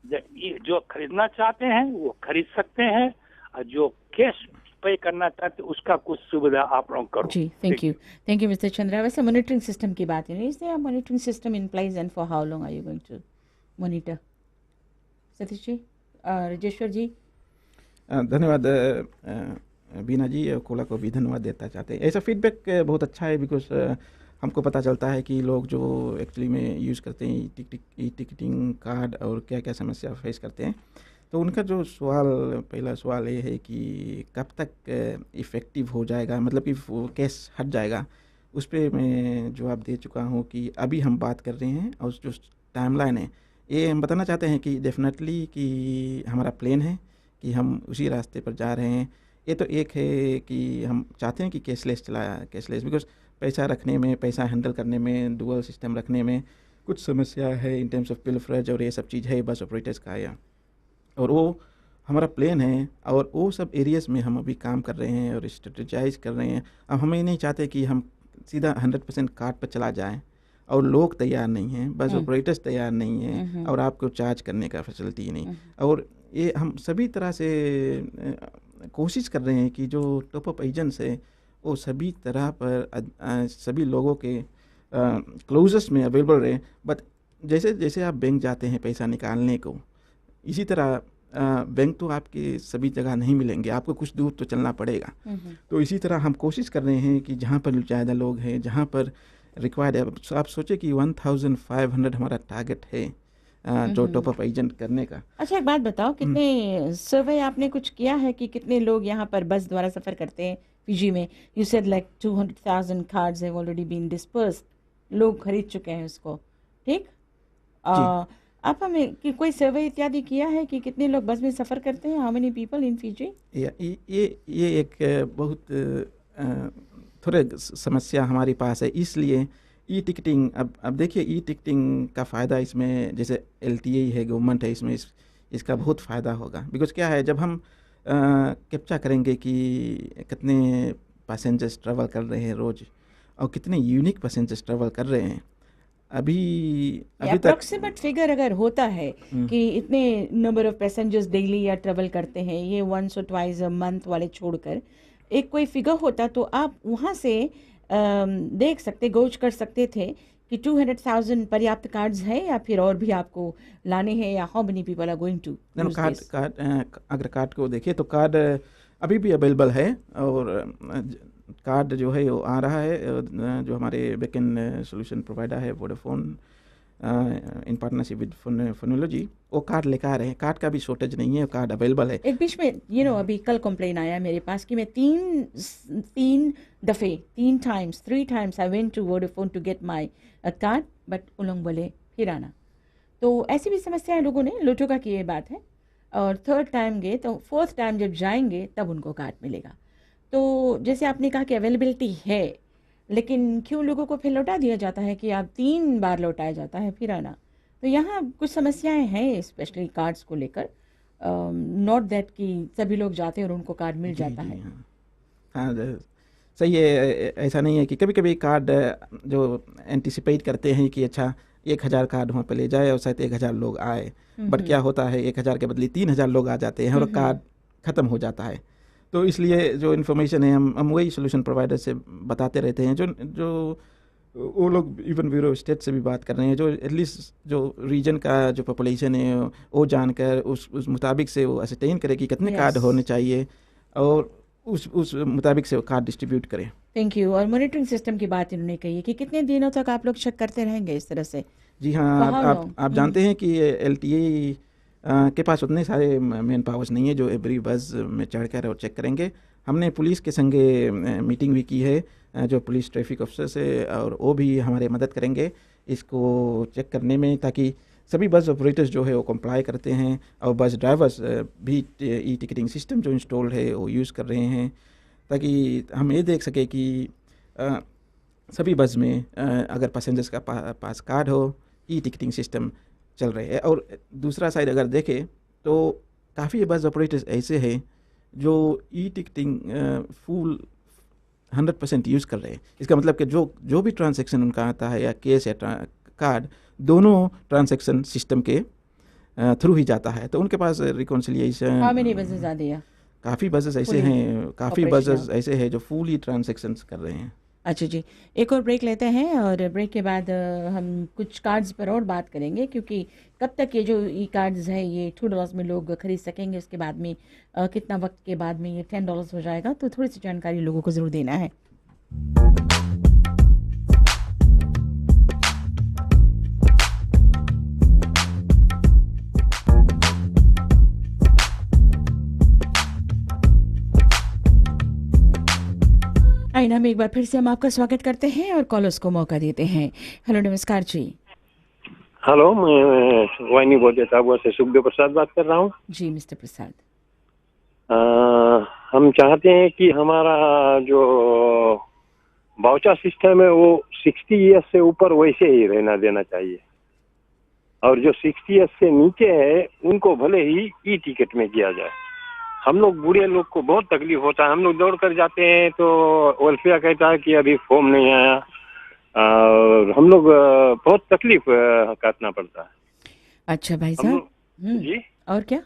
that जो खरीदना चाहते हैं वो खरीद सकते हैं, और जो कैश पे करना चाहते उसका कुछ सुविधा आप लोग करो। जी, थैंक यू मिस्टर चंद्रा। वैसे मॉनिटरिंग सिस्टम की बात है, is there monitoring system in place and for how long are you going to monitor? Satish ji, Rajeshwar ji. धन्यवाद बीना जी, कोला को भी धन्यवाद देता चाहते हैं। ऐसा फीडबैक बहुत अच्छा है, बिकॉज हमको पता चलता है कि लोग जो एक्चुअली में यूज़ करते हैं ई टिकटिंग कार्ड और क्या क्या समस्या फेस करते हैं, तो उनका जो पहला सवाल ये है कि कब तक इफ़ेक्टिव हो जाएगा, मतलब कि वो केस हट जाएगा। उस पर मैं जवाब दे चुका हूँ कि अभी हम बात कर रहे हैं, और जो टाइमलाइन है ये हम बताना चाहते हैं कि डेफिनेटली कि हमारा प्लान है कि हम उसी रास्ते पर जा रहे हैं। ये तो एक है कि हम चाहते हैं कि कैशलेस बिकॉज पैसा रखने में, पैसा हैंडल करने में, डुअल सिस्टम रखने में कुछ समस्या है इन टर्म्स ऑफ पिलफरेज और ये सब चीज़ है बस ऑपरेटर्स का या, और वो हमारा प्लान है और वो सब एरियाज़ में हम अभी काम कर रहे हैं और स्ट्रेटेजाइज कर रहे हैं। अब हम ये नहीं चाहते कि हम सीधा 100% कार्ड पर चला जाएं और लोग तैयार नहीं हैं, बस ऑपरेटर्स तैयार नहीं हैं और आपको चार्ज करने का फैसिलिटी नहीं। और ये हम सभी तरह से कोशिश कर रहे हैं कि जो टॉप अप एजेंट्स है वो सभी तरह पर सभी लोगों के क्लोजेस्ट में अवेलेबल रहे। बट जैसे जैसे आप बैंक जाते हैं पैसा निकालने को, इसी तरह बैंक तो आपके सभी जगह नहीं मिलेंगे, आपको कुछ दूर तो चलना पड़ेगा। तो इसी तरह हम कोशिश कर रहे हैं कि जहाँ पर ज़्यादा लोग हैं, जहाँ पर रिक्वायर्ड है, आप सोचे कि 1500 हमारा टारगेट है जो टॉप अप एजेंट करने का। अच्छा, एक बात बताओ, कितने सर्वे आपने कुछ किया है कि कितने लोग यहाँ पर बस द्वारा सफ़र करते हैं फिजी में? You said like 200,000 cards have already been dispersed, लोग खरीद चुके हैं उसको, ठीक? आप हमें कि कोई सर्वे इत्यादि किया है कि कितने लोग बस में सफ़र करते हैं? How many people in Fiji? ये एक बहुत थोड़े समस्या हमारे पास है, इसलिए ई टिकटिंग अब देखिए ई टिकटिंग का फ़ायदा इसमें, जैसे LTA है, गवर्नमेंट है, इसमें इसका बहुत फ़ायदा होगा। बिकॉज क्या है, जब हम कैप्चा करेंगे कि कितने पैसेंजर्स ट्रैवल कर रहे हैं रोज़ और कितने यूनिक पैसेंजर्स ट्रैवल कर रहे हैं, अभी तक अप्रॉक्सीमेट फिगर अगर होता है कि इतने नंबर ऑफ पैसेंजर्स डेली या ट्रैवल करते हैं, ये वंस और ट्वाइस अ मंथ वाले छोड़कर एक कोई फिगर होता तो आप वहाँ से देख सकते, गौच कर सकते थे कि 200,000 पर्याप्त कार्ड्स है या फिर और भी आपको लाने हैं, या how many people are going to use this? अगर कार्ड को देखें तो कार्ड अभी भी अवेलेबल है और कार्ड जो है वो आ रहा है। जो हमारे बैकएंड सॉल्यूशन प्रोवाइडर है Vodafone in partnership with phonology, वो कार्ड लेकर आ रहे हैं। कार्ड का भी शॉर्टेज नहीं है, कार्ड अवेलेबल है। एक बीच में अभी कल कंप्लेन आया मेरे पास कि मैं तीन दफ़े 3 times I went to Vodafone to get my card, but उन बोले फिर आना। तो ऐसी भी समस्याएं लोगों ने लोटोगा की ये बात है, और 3rd टाइम गए तो 4th टाइम जब जाएंगे तब उनको कार्ड मिलेगा। तो जैसे आपने कहा कि अवेलेबिलिटी है, लेकिन क्यों लोगों को फिर लौटा दिया जाता है कि आप 3 बार लौटाया जाता है फिर आना? तो यहाँ कुछ समस्याएं हैं स्पेशली कार्ड्स को लेकर, नॉट दैट कि सभी लोग जाते हैं और उनको कार्ड मिल जाता है। हाँ सही है, ऐसा नहीं है कि कभी कभी कार्ड जो एंटिसिपेट करते हैं कि अच्छा 1000 कार्ड वहाँ पर ले जाए और शायद 1000 लोग आए, बट क्या होता है 1000 के बदले 3000 लोग आ जाते हैं और कार्ड ख़त्म हो जाता है। तो इसलिए जो इन्फॉर्मेशन है हम वही सोल्यूशन प्रोवाइडर से बताते रहते हैं, जो वो लोग इवन ब्यूरो स्टेट से भी बात कर रहे हैं, जो एटलीस्ट जो रीजन का जो पॉपुलेशन है वो जानकर उस मुताबिक से वो असरटेन करे कि कितने कार्ड होने चाहिए और उस मुताबिक से वो कार्ड डिस्ट्रीब्यूट करें। Thank you. और मॉनिटरिंग सिस्टम की बात इन्होंने कही है कि कितने दिनों तक आप लोग चेक करते रहेंगे इस तरह से? जी हाँ, आप जानते हैं कि LTA के पास उतने सारे मैन पावर्स नहीं है जो एवरी बस में चढ़कर और चेक करेंगे। हमने पुलिस के संगे मीटिंग भी की है, जो पुलिस ट्रैफिक ऑफिसर है, और वो भी हमारे मदद करेंगे इसको चेक करने में, ताकि सभी बस ऑपरेटर्स जो है वो कंप्लाई करते हैं और बस ड्राइवर्स भी ई टिकटिंग सिस्टम जो इंस्टॉल्ड है वो यूज़ कर रहे हैं, ताकि हम ये देख सके कि सभी बस में अगर पैसेंजर्स का पास कार्ड हो, ई टिकटिंग सिस्टम चल रहे हैं। और दूसरा साइड अगर देखें तो काफ़ी बस ऑपरेटर्स ऐसे हैं जो ई टिकटिंग फुल 100% यूज़ कर रहे हैं। इसका मतलब कि जो भी ट्रांजैक्शन उनका आता है या कैश या कार्ड, दोनों ट्रांजैक्शन सिस्टम के थ्रू ही जाता है, तो उनके पास reconciliation. How many buses are there? काफ़ी बसेस ऐसे हैं, काफ़ी बसेस ऐसे हैं जो फुली ट्रांजैक्शंस कर रहे हैं। अच्छा जी, एक और ब्रेक लेते हैं और ब्रेक के बाद हम कुछ कार्ड्स पर और बात करेंगे, क्योंकि कब तक ये जो ई कार्ड्स है ये $2 में लोग खरीद सकेंगे, उसके बाद में कितना वक्त के बाद में ये $10 हो जाएगा, तो थोड़ी सी जानकारी लोगों को ज़रूर देना है। आईना में एक बार फिर से हम आपका स्वागत करते हैं और कॉलर्स को मौका देते हैं। हेलो, नमस्कार जी। हेलो, मैं वाइनी बोलते से सुखदेव प्रसाद बात कर रहा हूँ। जी मिस्टर प्रसाद, हम चाहते हैं कि हमारा जो वाउचर सिस्टम है वो 60 ईयर्स से ऊपर वैसे ही रहना देना चाहिए, और जो 60 ईयर्स से नीचे है उनको भले ही ई टिकट में किया जाए। हम लोग बूढ़े लोग को बहुत तकलीफ होता है, हम लोग दौड़ कर जाते हैं तो वेलफेयर कहता है कि अभी फॉर्म नहीं आया, और हम लोग बहुत तकलीफ काटना पड़ता है। अच्छा भाई साहब, जी, और क्या?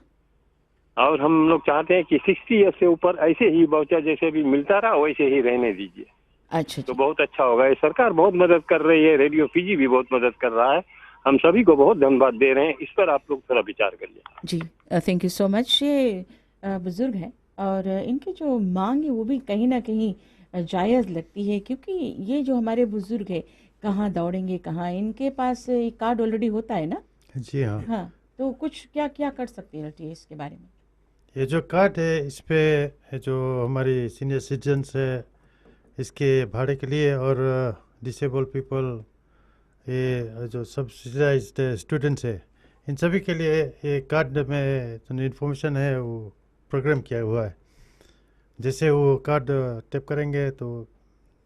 और हम लोग चाहते हैं कि 60 ईयर्स से ऊपर ऐसे ही वाउचर जैसे भी मिलता रहा वैसे ही रहने दीजिए। अच्छा तो बहुत अच्छा होगा। ये सरकार बहुत मदद कर रही है, रेडियो फीजी भी बहुत मदद कर रहा है, हम सभी को बहुत धन्यवाद दे रहे हैं। इस पर आप लोग थोड़ा विचार करिए। जी, थैंक यू सो मच। ये बुजुर्ग है और इनकी जो मांग है वो भी कहीं ना कहीं जायज़ लगती है, क्योंकि ये जो हमारे बुजुर्ग है कहाँ दौड़ेंगे, कहाँ, इनके पास एक कार्ड ऑलरेडी होता है ना। जी हाँ। हाँ, तो कुछ क्या क्या कर सकते हैं इसके बारे में? ये जो कार्ड है इस पे जो हमारी सीनियर सिटीजन्स है इसके भाड़े के लिए, और डिसेबल पीपल, ये जो सब्सिडाइज्ड स्टूडेंट्स है, इन सभी के लिए ये कार्ड में जो इन्फॉर्मेशन है वो प्रोग्राम किया हुआ है। जैसे वो कार्ड टैप करेंगे तो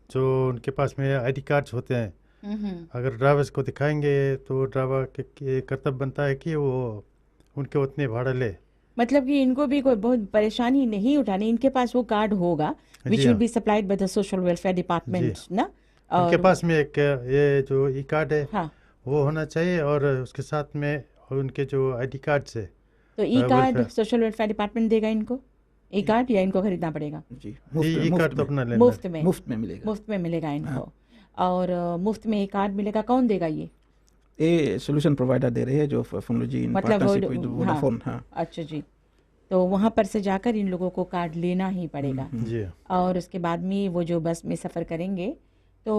जो उनके पास में आईडी कार्ड्स होते हैं, अगर ड्राइवर्स को दिखाएंगे तो ड्राइवर के कर्तव्य बनता है कि वो उनके उतने भाड़ा ले। मतलब कि इनको भी कोई बहुत परेशानी नहीं उठानी, इनके पास वो कार्ड होगा which will be supplied by the social welfare department ना। और उनके पास में एक ये जो ई कार्ड है, हाँ, वो होना चाहिए, और उसके साथ में उनके जो आईडी कार्ड्स है। तो ई कार्ड सोशल वेलफेयर डिपार्टमेंट देगा इनको ई कार्ड, या इनको खरीदना पड़ेगा? जी, ई कार्ड तो अपना लेना, मुफ्त में मिलेगा, मुफ्त में मिलेगा इनको। और मुफ्त में ई कार्ड मिलेगा, कौन देगा ये सोल्यूशन प्रोवाइडर दे रहे हैं जो phonology in partnership with Vodafone. हाँ, अच्छा जी, तो वहाँ पर से जाकर इन लोगों को कार्ड लेना ही पड़ेगा। जी। और उसके बाद में वो जो बस में सफ़र करेंगे तो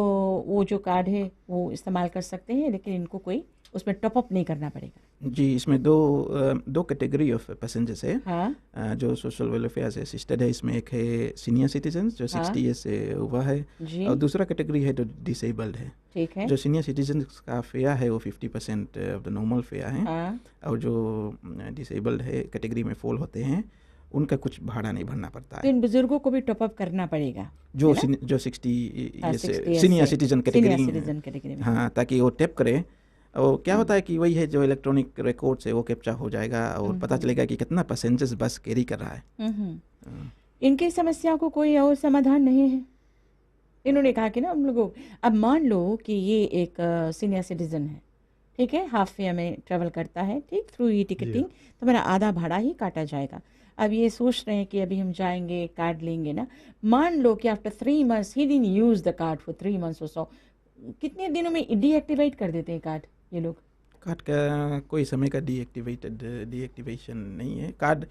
वो जो कार्ड है वो इस्तेमाल कर सकते हैं, लेकिन इनको कोई उसमें टॉपअप नहीं करना पड़ेगा। जी, इसमें दो कैटेगरी ऑफ पैसेंजर्स है। हाँ, जो सोशल वेलफेयर से असिस्टेड है, इसमें एक है सीनियर सिटीजन्स जो 60 ईयर्स से हुआ है, और दूसरा कैटेगरी है जो डिसेबल्ड है। ठीक है। जो सीनियर सिटीजन्स का फेयर है वो 50% ऑफ द नॉर्मल फेयर है। हाँ, और जो डिसेबल्ड है कैटेगरी में फॉल होते हैं उनका कुछ भाड़ा नहीं भरना पड़ता है। तो इन बुजुर्गों को भी टॉपअप करना पड़ेगा जो 60 सीनियर सिटीजन कैटेगरी में, हाँ, ताकि वो टैप करें। और क्या होता है कि वही है जो इलेक्ट्रॉनिक रिकॉर्ड से वो कैप्चर हो जाएगा और पता चलेगा कि कितना पैसेंजर्स बस कैरी कर रहा है। इनकी समस्या को कोई और समाधान नहीं है? इन्होंने कहा कि ना हम लोगों, अब मान लो कि ये एक सीनियर सिटीजन है, ठीक है, हाफ फेयर में ट्रेवल करता है, ठीक, थ्रू ई टिकटिंग, तो मेरा आधा भाड़ा ही काटा जाएगा। अब ये सोच रहे हैं कि अभी हम जाएंगे कार्ड लेंगे ना, मान लो कि after 3 months he didn't use the card for 3 months और सो, कितने दिनों में डीएक्टिवेट कर देते हैं कार्ड ये लोग? कार्ड का कोई समय का डीएक्टिवेशन नहीं है। कार्ड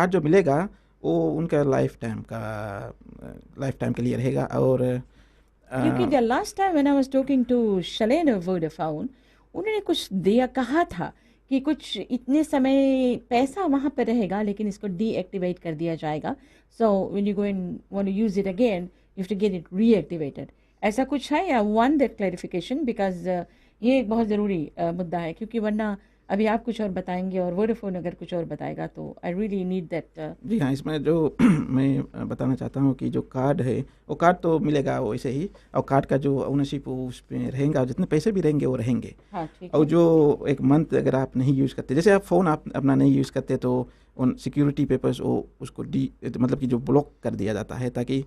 जो मिलेगा वो उनका लाइफ टाइम के लिए रहेगा। और क्योंकि the last time when I was talking to Shalen of Vodafone, उन्होंने कुछ दिया, कहा था कि कुछ इतने समय पैसा वहाँ पर रहेगा लेकिन इसको डीएक्टिवेट कर दिया जाएगा, so when you go and want to use it again you have to get it reactivated. ऐसा कुछ है या वन दैट क्लैरिफिकेशन, बिकॉज ये एक बहुत ज़रूरी मुद्दा है, क्योंकि वरना अभी आप कुछ और बताएंगे और वोडाफोन अगर कुछ और बताएगा तो आई रियली नीड दैट। जी हाँ, इसमें जो मैं बताना चाहता हूँ कि जो कार्ड है वो कार्ड तो मिलेगा वैसे ही, और कार्ड का जो ओनरशिप उसमें रहेगा और जितने पैसे भी रहेंगे वो रहेंगे। हाँ, और जो एक मंथ अगर आप नहीं यूज़ करते, जैसे आप फ़ोन आप अपना नहीं यूज़ करते, तो उन सिक्योरिटी पेपर्स वो उसको मतलब कि जो ब्लॉक कर दिया जाता है ताकि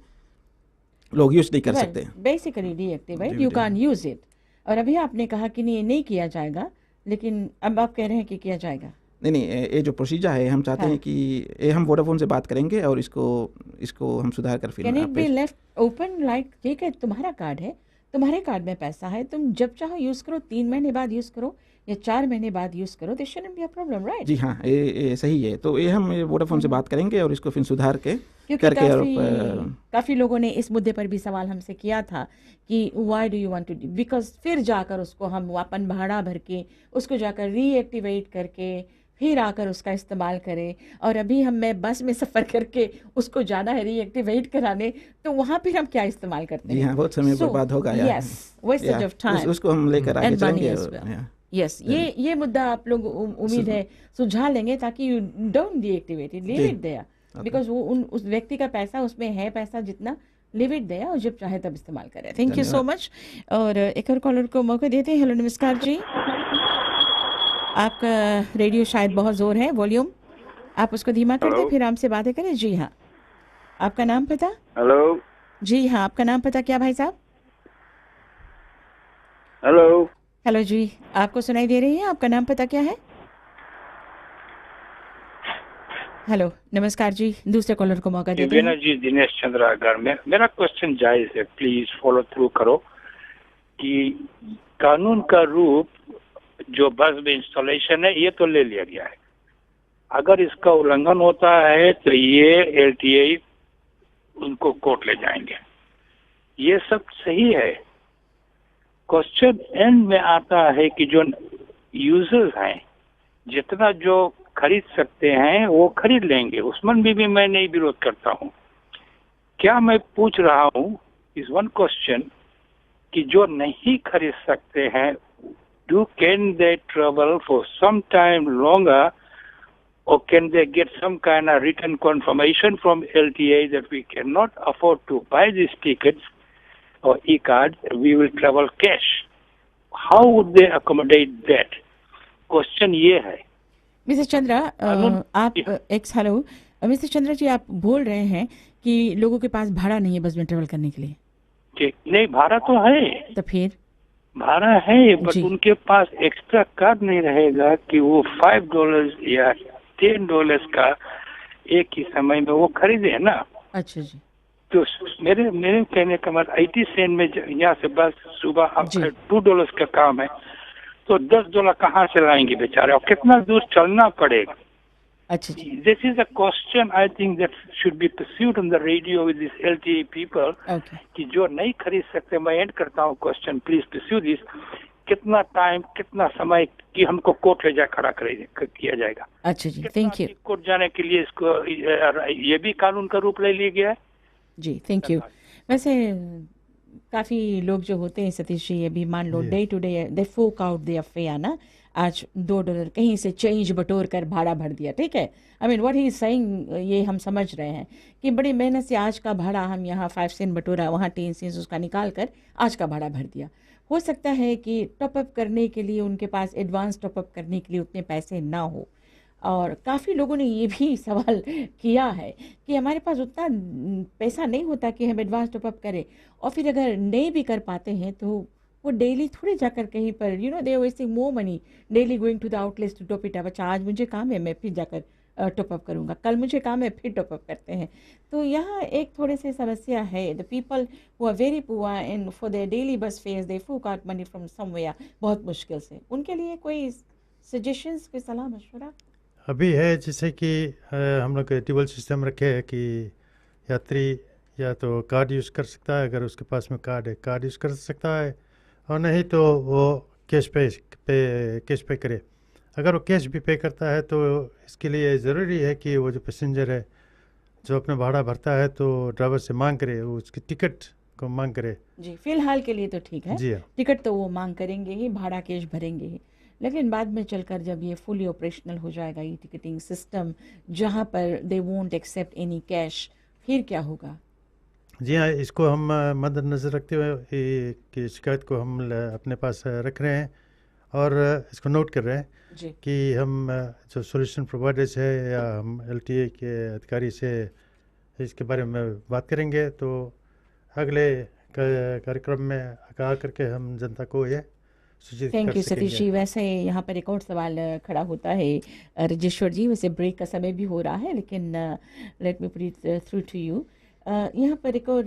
लोग यूज़ नहीं कर सकते। Basically deactivate, you can use it. और अभी आपने कहा कि नहीं किया जाएगा, लेकिन अब आप कह रहे हैं कि किया जाएगा। नहीं, ये जो प्रोसीजर है हम चाहते हैं कि ये हम वोडाफोन से बात करेंगे और इसको हम सुधार कर फिर can it be left open, like ठीक है तुम्हारा कार्ड है, तुम्हारे कार्ड में पैसा है, तुम जब चाहो यूज़ करो, 3 महीने बाद यूज़ करो या 4 महीने बाद यूज़ करो, this shouldn't be a problem, right? जी हाँ, ये सही है। तो ये हम वोडाफोन से बात करेंगे और इसको फिर सुधार के करके काफ़ी लोगों ने इस मुद्दे पर भी सवाल हमसे किया था कि why do you want to, because फिर जाकर उसको हम अपन भाड़ा भर के उसको जाकर रीएक्टिवेट करके फिर आकर उसका इस्तेमाल करें, और अभी मैं बस में सफ़र करके उसको जाना है रीएक्टिवेट कराने, तो वहाँ फिर हम क्या इस्तेमाल करते हैं? जी हाँ, बहुत समय बर्बाद होगा। यस, वेस्टेज ऑफ टाइम, उसको हम लेकर आगे चलेंगे। यस, ये मुद्दा आप लोग उम्मीद है सुलझा लेंगे, ताकि you don't deactivate it, leave it there, because वो उस व्यक्ति का पैसा उसमें है, पैसा जितना, लिव इट देयर, और जब चाहे तब इस्तेमाल करें। Thank you so much. और एक और कॉलर को मौका देते हैं। हेलो, नमस्कार जी, आपका रेडियो शायद बहुत ज़ोर है, वॉल्यूम आप उसको धीमा कर दें, फिर हमसे बातें करें। जी हाँ, आपका नाम पता? हेलो जी हाँ, आपका नाम पता क्या भाई साहब? हेलो हेलो जी, आपको सुनाई दे रही है? आपका नाम पता क्या है? हेलो, नमस्कार जी, दूसरे कॉलर को मौका देते हैं। जी, दिनेश चंद्रा अगर मेरा क्वेश्चन जायज है, प्लीज फॉलो थ्रू करो कि कानून का रूप जो बस में इंस्टॉलेशन है ये तो ले लिया गया है, अगर इसका उल्लंघन होता है तो ये एलटीए उनको कोर्ट ले जाएंगे, ये सब सही है। क्वेश्चन एंड में आता है कि जो यूजर्स हैं जितना जो खरीद सकते हैं वो खरीद लेंगे, उसमें भी मैं नहीं विरोध करता हूँ। क्या मैं पूछ रहा हूँ इस वन क्वेश्चन कि जो नहीं खरीद सकते हैं, can they travel for some time longer, or can they get some kind of written confirmation from LTA that we cannot afford to buy these tickets or e-cards, we will travel cash? How would they accommodate that? Question ये है। Mister Chandra, आप hello mister Chandra जी, आप बोल रहे हैं कि लोगों के पास भाड़ा नहीं है बस में ट्रेवल करने के लिए? ठीक नहीं, भाड़ा तो है, तो फिर भाड़ा है, बट उनके पास एक्स्ट्रा कार्ड नहीं रहेगा कि वो $5 या $10 का एक ही समय में वो खरीदे है ना। अच्छा जी। तो मेरे कहने का मतलब 80 सेंट में यहाँ से बस सुबह $2 का काम है, तो $10 कहाँ से लाएंगे बेचारे, और कितना दूर चलना पड़ेगा। अच्छा, this is a question I think that should be pursued on the radio with these LTE people. Okay. कि जो नहीं खरीद सकते, मैं एंड करता हूँ क्वेश्चन, प्लीज pursue this, कितना टाइम कितना समय कि हमको कोर्ट ले जा खड़ा किया जाएगा। अच्छा जी, थैंक यू। कोर्ट जाने के लिए इसको ये भी कानून का रूप ले लिया गया है। जी, थैंक यू। वैसे काफ़ी लोग जो होते हैं सतीश जी, अभी मान लो day to day they fork out their fare ना, आज $2 कहीं से चेंज बटोर कर भाड़ा भर दिया, ठीक है। I mean what he is saying, ये हम समझ रहे हैं कि बड़ी मेहनत से आज का भाड़ा हम यहाँ 5 सेंट बटोरा, वहाँ 10 सेंट उसका निकाल कर आज का भाड़ा भर दिया। हो सकता है कि टॉपअप करने के लिए उनके पास एडवांस टॉपअप करने के लिए उतने पैसे ना हो, और काफ़ी लोगों ने ये भी सवाल किया है कि हमारे पास उतना पैसा नहीं होता कि हम एडवांस टॉपअप करें, और फिर अगर नहीं भी कर पाते हैं तो वो डेली थोड़े जाकर कहीं पर they are wasting more money daily going to the outlets to top it up. अच्छा, आज मुझे काम है मैं फिर जाकर टॉपअप करूँगा, कल मुझे काम है फिर टॉपअप करते हैं। तो यहाँ एक थोड़ी सी समस्या है। The people who are very poor and for their daily bus fares they fork out money from somewhere, बहुत मुश्किल से, उनके लिए कोई सजेशंस, कोई सलाह मशवरा अभी है? जैसे कि हम लोग ड्यूअल सिस्टम रखे हैं कि यात्री या तो कार्ड यूज़ कर सकता है, अगर उसके पास में कार्ड है कार्ड यूज़ कर सकता है, और नहीं तो वो कैश पे करे। अगर वो कैश भी पे करता है तो इसके लिए ज़रूरी है कि वो जो पैसेंजर है जो अपना भाड़ा भरता है तो ड्राइवर से मांग करे, वो उसकी टिकट को मांग करे। जी, फिलहाल के लिए तो ठीक है। जी हाँ, टिकट तो वो मांग करेंगे ही, भाड़ा कैश भरेंगे ही, लेकिन बाद में चलकर जब ये फुली ऑपरेशनल हो जाएगा ई टिकटिंग सिस्टम, जहाँ पर they won't accept any cash, फिर क्या होगा? जी हाँ, इसको हम मद्देनज़र रखते हुए कि शिकायत को हम अपने पास रख रहे हैं और इसको नोट कर रहे हैं जी। कि हम जो सॉल्यूशन प्रोवाइडर्स है या हम एलटीए के अधिकारी से इसके बारे में बात करेंगे, तो अगले कार्यक्रम में आकर के हम जनता को ये सूचित थैंक कर यू सतीश जी। सकेंगे। वैसे यहाँ पर एक और सवाल खड़ा होता है राजेश्वर जी, वैसे ब्रेक का समय भी हो रहा है, लेकिन let me put it through to you. यहाँ पर एक और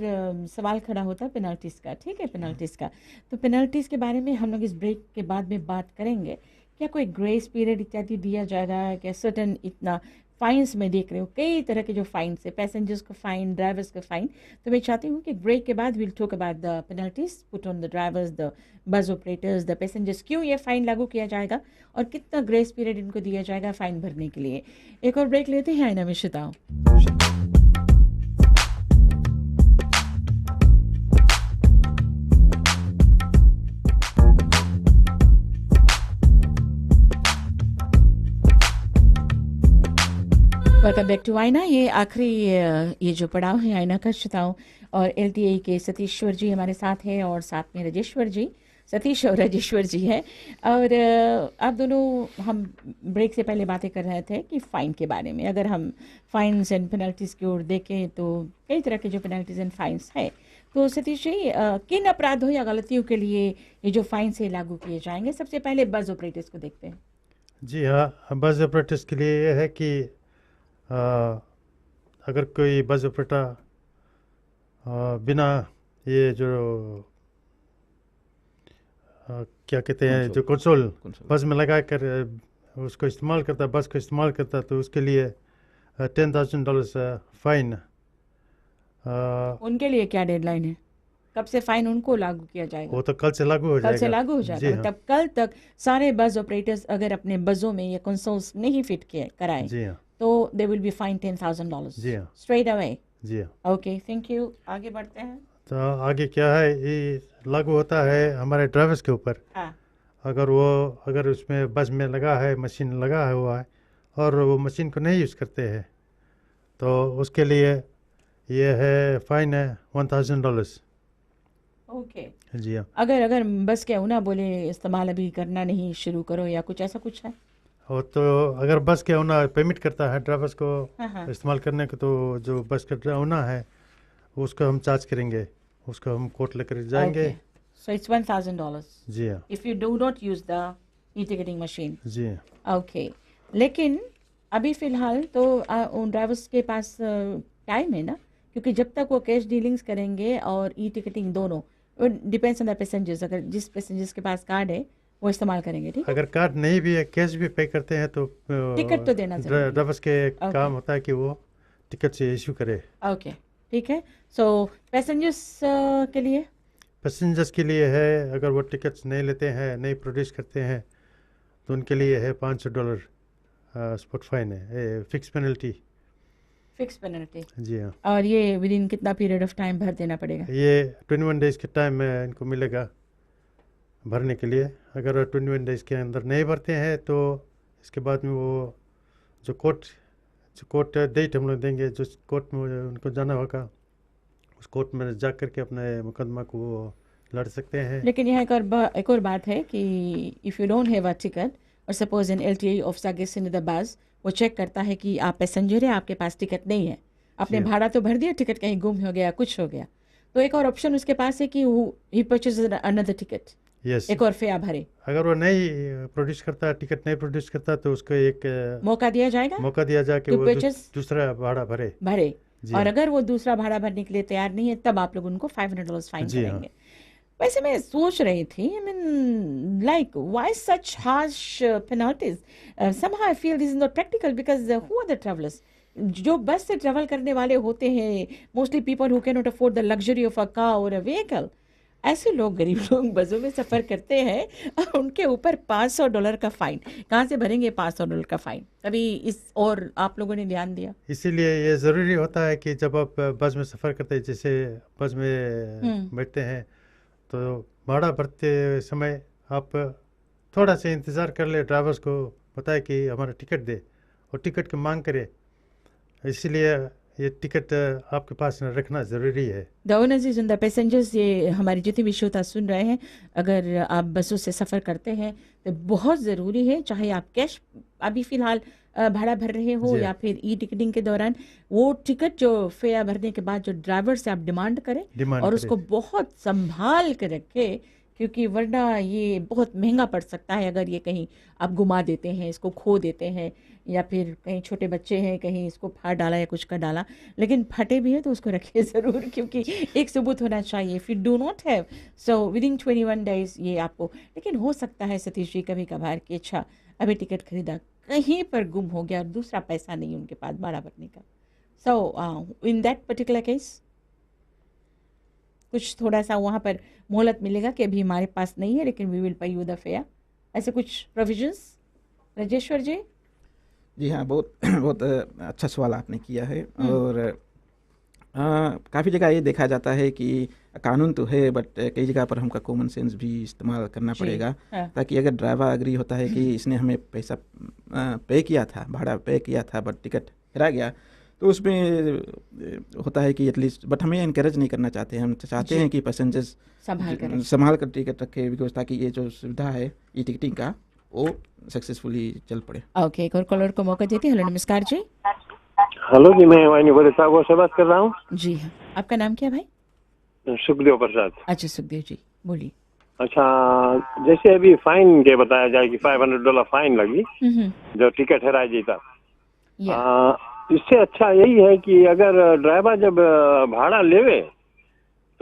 सवाल खड़ा होता है पेनल्टीज़ का, ठीक है, पेनल्टीज़ का। तो पेनल्टीज़ के बारे में हम लोग इस ब्रेक के बाद में बात करेंगे। क्या कोई ग्रेस पीरियड इत्यादि दिया जाएगा? क्या सर्टन इतना फाइन्स में देख रहे हो कई तरह के जो फाइन्स है, पैसेंजर्स को फाइन, ड्राइवर्स को फाइन, तो मैं चाहती हूँ कि ब्रेक के बाद will talk about the penalties put on the drivers, the bus operators, the passengers, क्यों ये फाइन लागू किया जाएगा और कितना ग्रेस पीरियड इनको दिया जाएगा फाइन भरने के लिए। एक और ब्रेक लेते हैं, आईना मिश्रिताओं। वेलकम बैक टू आईना। ये आखिरी ये जो पड़ाव है आईना का श्रोताओं, और एलटीए के सतीश्वर जी हमारे साथ हैं और साथ में राजेश्वर जी, सतीश और राजेश्वर जी है। और आप दोनों हम ब्रेक से पहले बातें कर रहे थे कि फ़ाइन के बारे में। अगर हम फाइन्स एंड पेनल्टीज़ की ओर देखें तो कई तरह के जो पेनल्टीज़ एंड फाइन्स है। तो सतीश जी, किन अपराधों या गलतियों के लिए ये जो फाइन से लागू किए जाएंगे? सबसे पहले बस ऑपरेटर्स को देखते हैं। जी हाँ, बस ऑपरेटर्स के लिए यह है कि अगर कोई बस ऑपरेटर बिना ये जो क्या कहते हैं, जो कंसोल बस में लगा कर उसको इस्तेमाल करता, बस को इस्तेमाल करता, तो उसके लिए $10,000 फाइन। उनके लिए क्या डेडलाइन है? कब से फाइन उनको लागू किया जाएगा? वो तो कल से लागू हो जाएगा। कल से लागू हो जाएगा, मतलब कल तक सारे बस ऑपरेटर्स अगर अपने बसों में ये कंसोल्स नहीं फिट किए कराए, जी हाँ, तो दे विल बी फाइन $10,000 जी हाँ, स्ट्रेट अवे। जी हाँ। Okay, thank you. आगे बढ़ते हैं। तो आगे क्या है, ये लागू होता है हमारे ड्राइवर्स के ऊपर। हाँ, अगर उसमें बस में लगा है, मशीन लगा हुआ है और वो मशीन को नहीं यूज़ करते हैं, तो उसके लिए ये है फाइन है $1,000। ओके। जी हाँ। अगर बस क्या ना बोले इस्तेमाल अभी करना नहीं, शुरू करो, या कुछ ऐसा कुछ है? और तो अगर बस के ओनर पेमेंट करता है ड्राइवर्स को हाँ। इस्तेमाल करने को, तो जो बस का ओनर है उसको हम चार्ज करेंगे, उसको हम कोर्ट लेकर जाएंगे। सो इट्स $1,000 जी हाँ, if you do not use the e ticketing machine. जी हाँ। ओके, लेकिन अभी फ़िलहाल तो उन ड्राइवर्स के पास टाइम है ना, क्योंकि जब तक वो कैश डीलिंग्स करेंगे और ई टिकटिंग दोनों, डिपेंड्स ऑन द पैसेंजर्स। अगर जिस पैसेंजर्स के पास कार्ड है वो इस्तेमाल करेंगे, ठीक है। अगर कार्ड नहीं भी है, कैश भी पे करते हैं, तो टिकट तो देना जरूरी है। ड्राइवर्स के काम होता है कि वो टिकट से इशू करे। ओके, ठीक है। सो पैसेंजर्स के लिए, पैसेंजर्स के लिए है, अगर वो टिकट्स नहीं लेते हैं, नहीं प्रोड्यूस करते हैं, तो उनके लिए है $500 स्पॉट फाइन है, फिक्स पेनल्टी। Fix penalty. जी हाँ। और ये विद इन कितना पीरियड ऑफ टाइम भर देना पड़ेगा? ये 21 डेज़ के टाइम में इनको मिलेगा भरने के लिए। अगर 21 डेज़ के अंदर नहीं भरते हैं, तो इसके बाद में वो जो कोर्ट डेट हम लोग देंगे, जो कोर्ट में उनको जाना होगा, उस कोर्ट में जा कर के अपने मुकदमा को वो लड़ सकते हैं। लेकिन यहाँ एक और बात है कि if you don't have a ticket, और suppose an LTA officer gets in the bus, वो चेक करता है कि आप पैसेंजर है, आपके पास टिकट नहीं है, आपने भाड़ा तो भर दिया, टिकट कहीं गुम हो गया, कुछ हो गया, तो एक और ऑप्शन उसके पास है कि ही परचेज अनदर टिकट। यस, एक और फेयर भरे। अगर वो नहीं प्रोड्यूस करता, टिकट नहीं प्रोड्यूस करता, तो उसको एक मौका दिया जाएगा कि वो दूसरा भाड़ा भरे। और अगर वो दूसरा भाड़ा भरने के लिए तैयार नहीं है, तब आप लोग उनको $500 फाइन करेंगे। वैसे मैं सोच रही थी, I mean, like, why such harsh penalties? Somehow I feel this is not practical, because who are the travelers? जो बस से ट्रैवल करने वाले होते हैं, mostly people who can not afford the luxury of a car और a vehicle, ऐसे लोग, गरीब लोग बसों में सफ़र करते हैं, और उनके ऊपर $500 का फ़ाइन। कहाँ से भरेंगे $500 का फ़ाइन? कभी इस और आप लोगों ने ध्यान दिया? इसीलिए ये ज़रूरी होता है कि जब आप बस में सफ़र करते हैं, जैसे बस में बैठते हैं, तो भाड़ा भरते समय आप थोड़ा सा इंतज़ार कर ले, ड्राइवर्स को बताए कि हमारा टिकट दे, और टिकट की मांग करे। इसीलिए ये टिकट आपके पास रखना ज़रूरी है। The owners is the passengers, ये हमारी जितनी भी श्रोता सुन रहे हैं, अगर आप बसों से सफ़र करते हैं तो बहुत ज़रूरी है, चाहे आप कैश अभी फ़िलहाल भाड़ा भर रहे हो या फिर ई टिकटिंग के दौरान, वो टिकट जो फेयर भरने के बाद जो ड्राइवर से आप डिमांड करें और उसको बहुत संभाल कर रखें क्योंकि वरना ये बहुत महंगा पड़ सकता है अगर ये कहीं आप घुमा देते हैं, इसको खो देते हैं, या फिर कहीं छोटे बच्चे हैं कहीं इसको फाड़ डाला या कुछ कर डाला। लेकिन फटे भी है तो उसको रखिए ज़रूर, क्योंकि एक सबूत होना चाहिए। If you do not have so within 21 days ये आपको। लेकिन हो सकता है सतीश जी कभी कभार कि अच्छा अभी टिकट खरीदा, कहीं पर गुम हो गया और दूसरा पैसा नहीं उनके पास भाड़ा भरने का। सो इन दैट पर्टिकुलर केस कुछ थोड़ा सा वहाँ पर मोहलत मिलेगा कि अभी हमारे पास नहीं है लेकिन we will pay you the fare, ऐसे कुछ प्रोविजंस। राजेश्वर जी। जी हाँ, बहुत बहुत अच्छा सवाल आपने किया है। और काफ़ी जगह ये देखा जाता है कि कानून तो है बट कई जगह पर हमका कॉमन सेंस भी इस्तेमाल करना पड़ेगा। ताकि अगर ड्राइवर एग्री होता है कि इसने हमें पैसा पे किया था, भाड़ा पे किया था, बट टिकट हेरा गया, तो उसमें होता है कि एटलीस्ट, बट हमें इनकरेज नहीं करना चाहते हैं। हम चाहते हैं कि पैसेंजर्स संभाल कर टिकट रखे, बिकॉज ताकि ये जो सुविधा है ई टिकटिंग का वो सक्सेसफुली चल पड़े। ओके, एक और कॉलर को मौका देते हैं। हेलो, नमस्कार जी। हेलो जी, मैं वानी बोले साहब से बात कर रहा हूँ। जी हाँ, आपका नाम क्या भाई? सुखदेव प्रसाद। अच्छा सुखदेव जी, बोलिए। अच्छा, जैसे अभी फाइन के बताया जाए कि $500 फाइन लगी जो टिकट हेरा जीता, इससे अच्छा यही है कि अगर ड्राइवर जब भाड़ा लेवे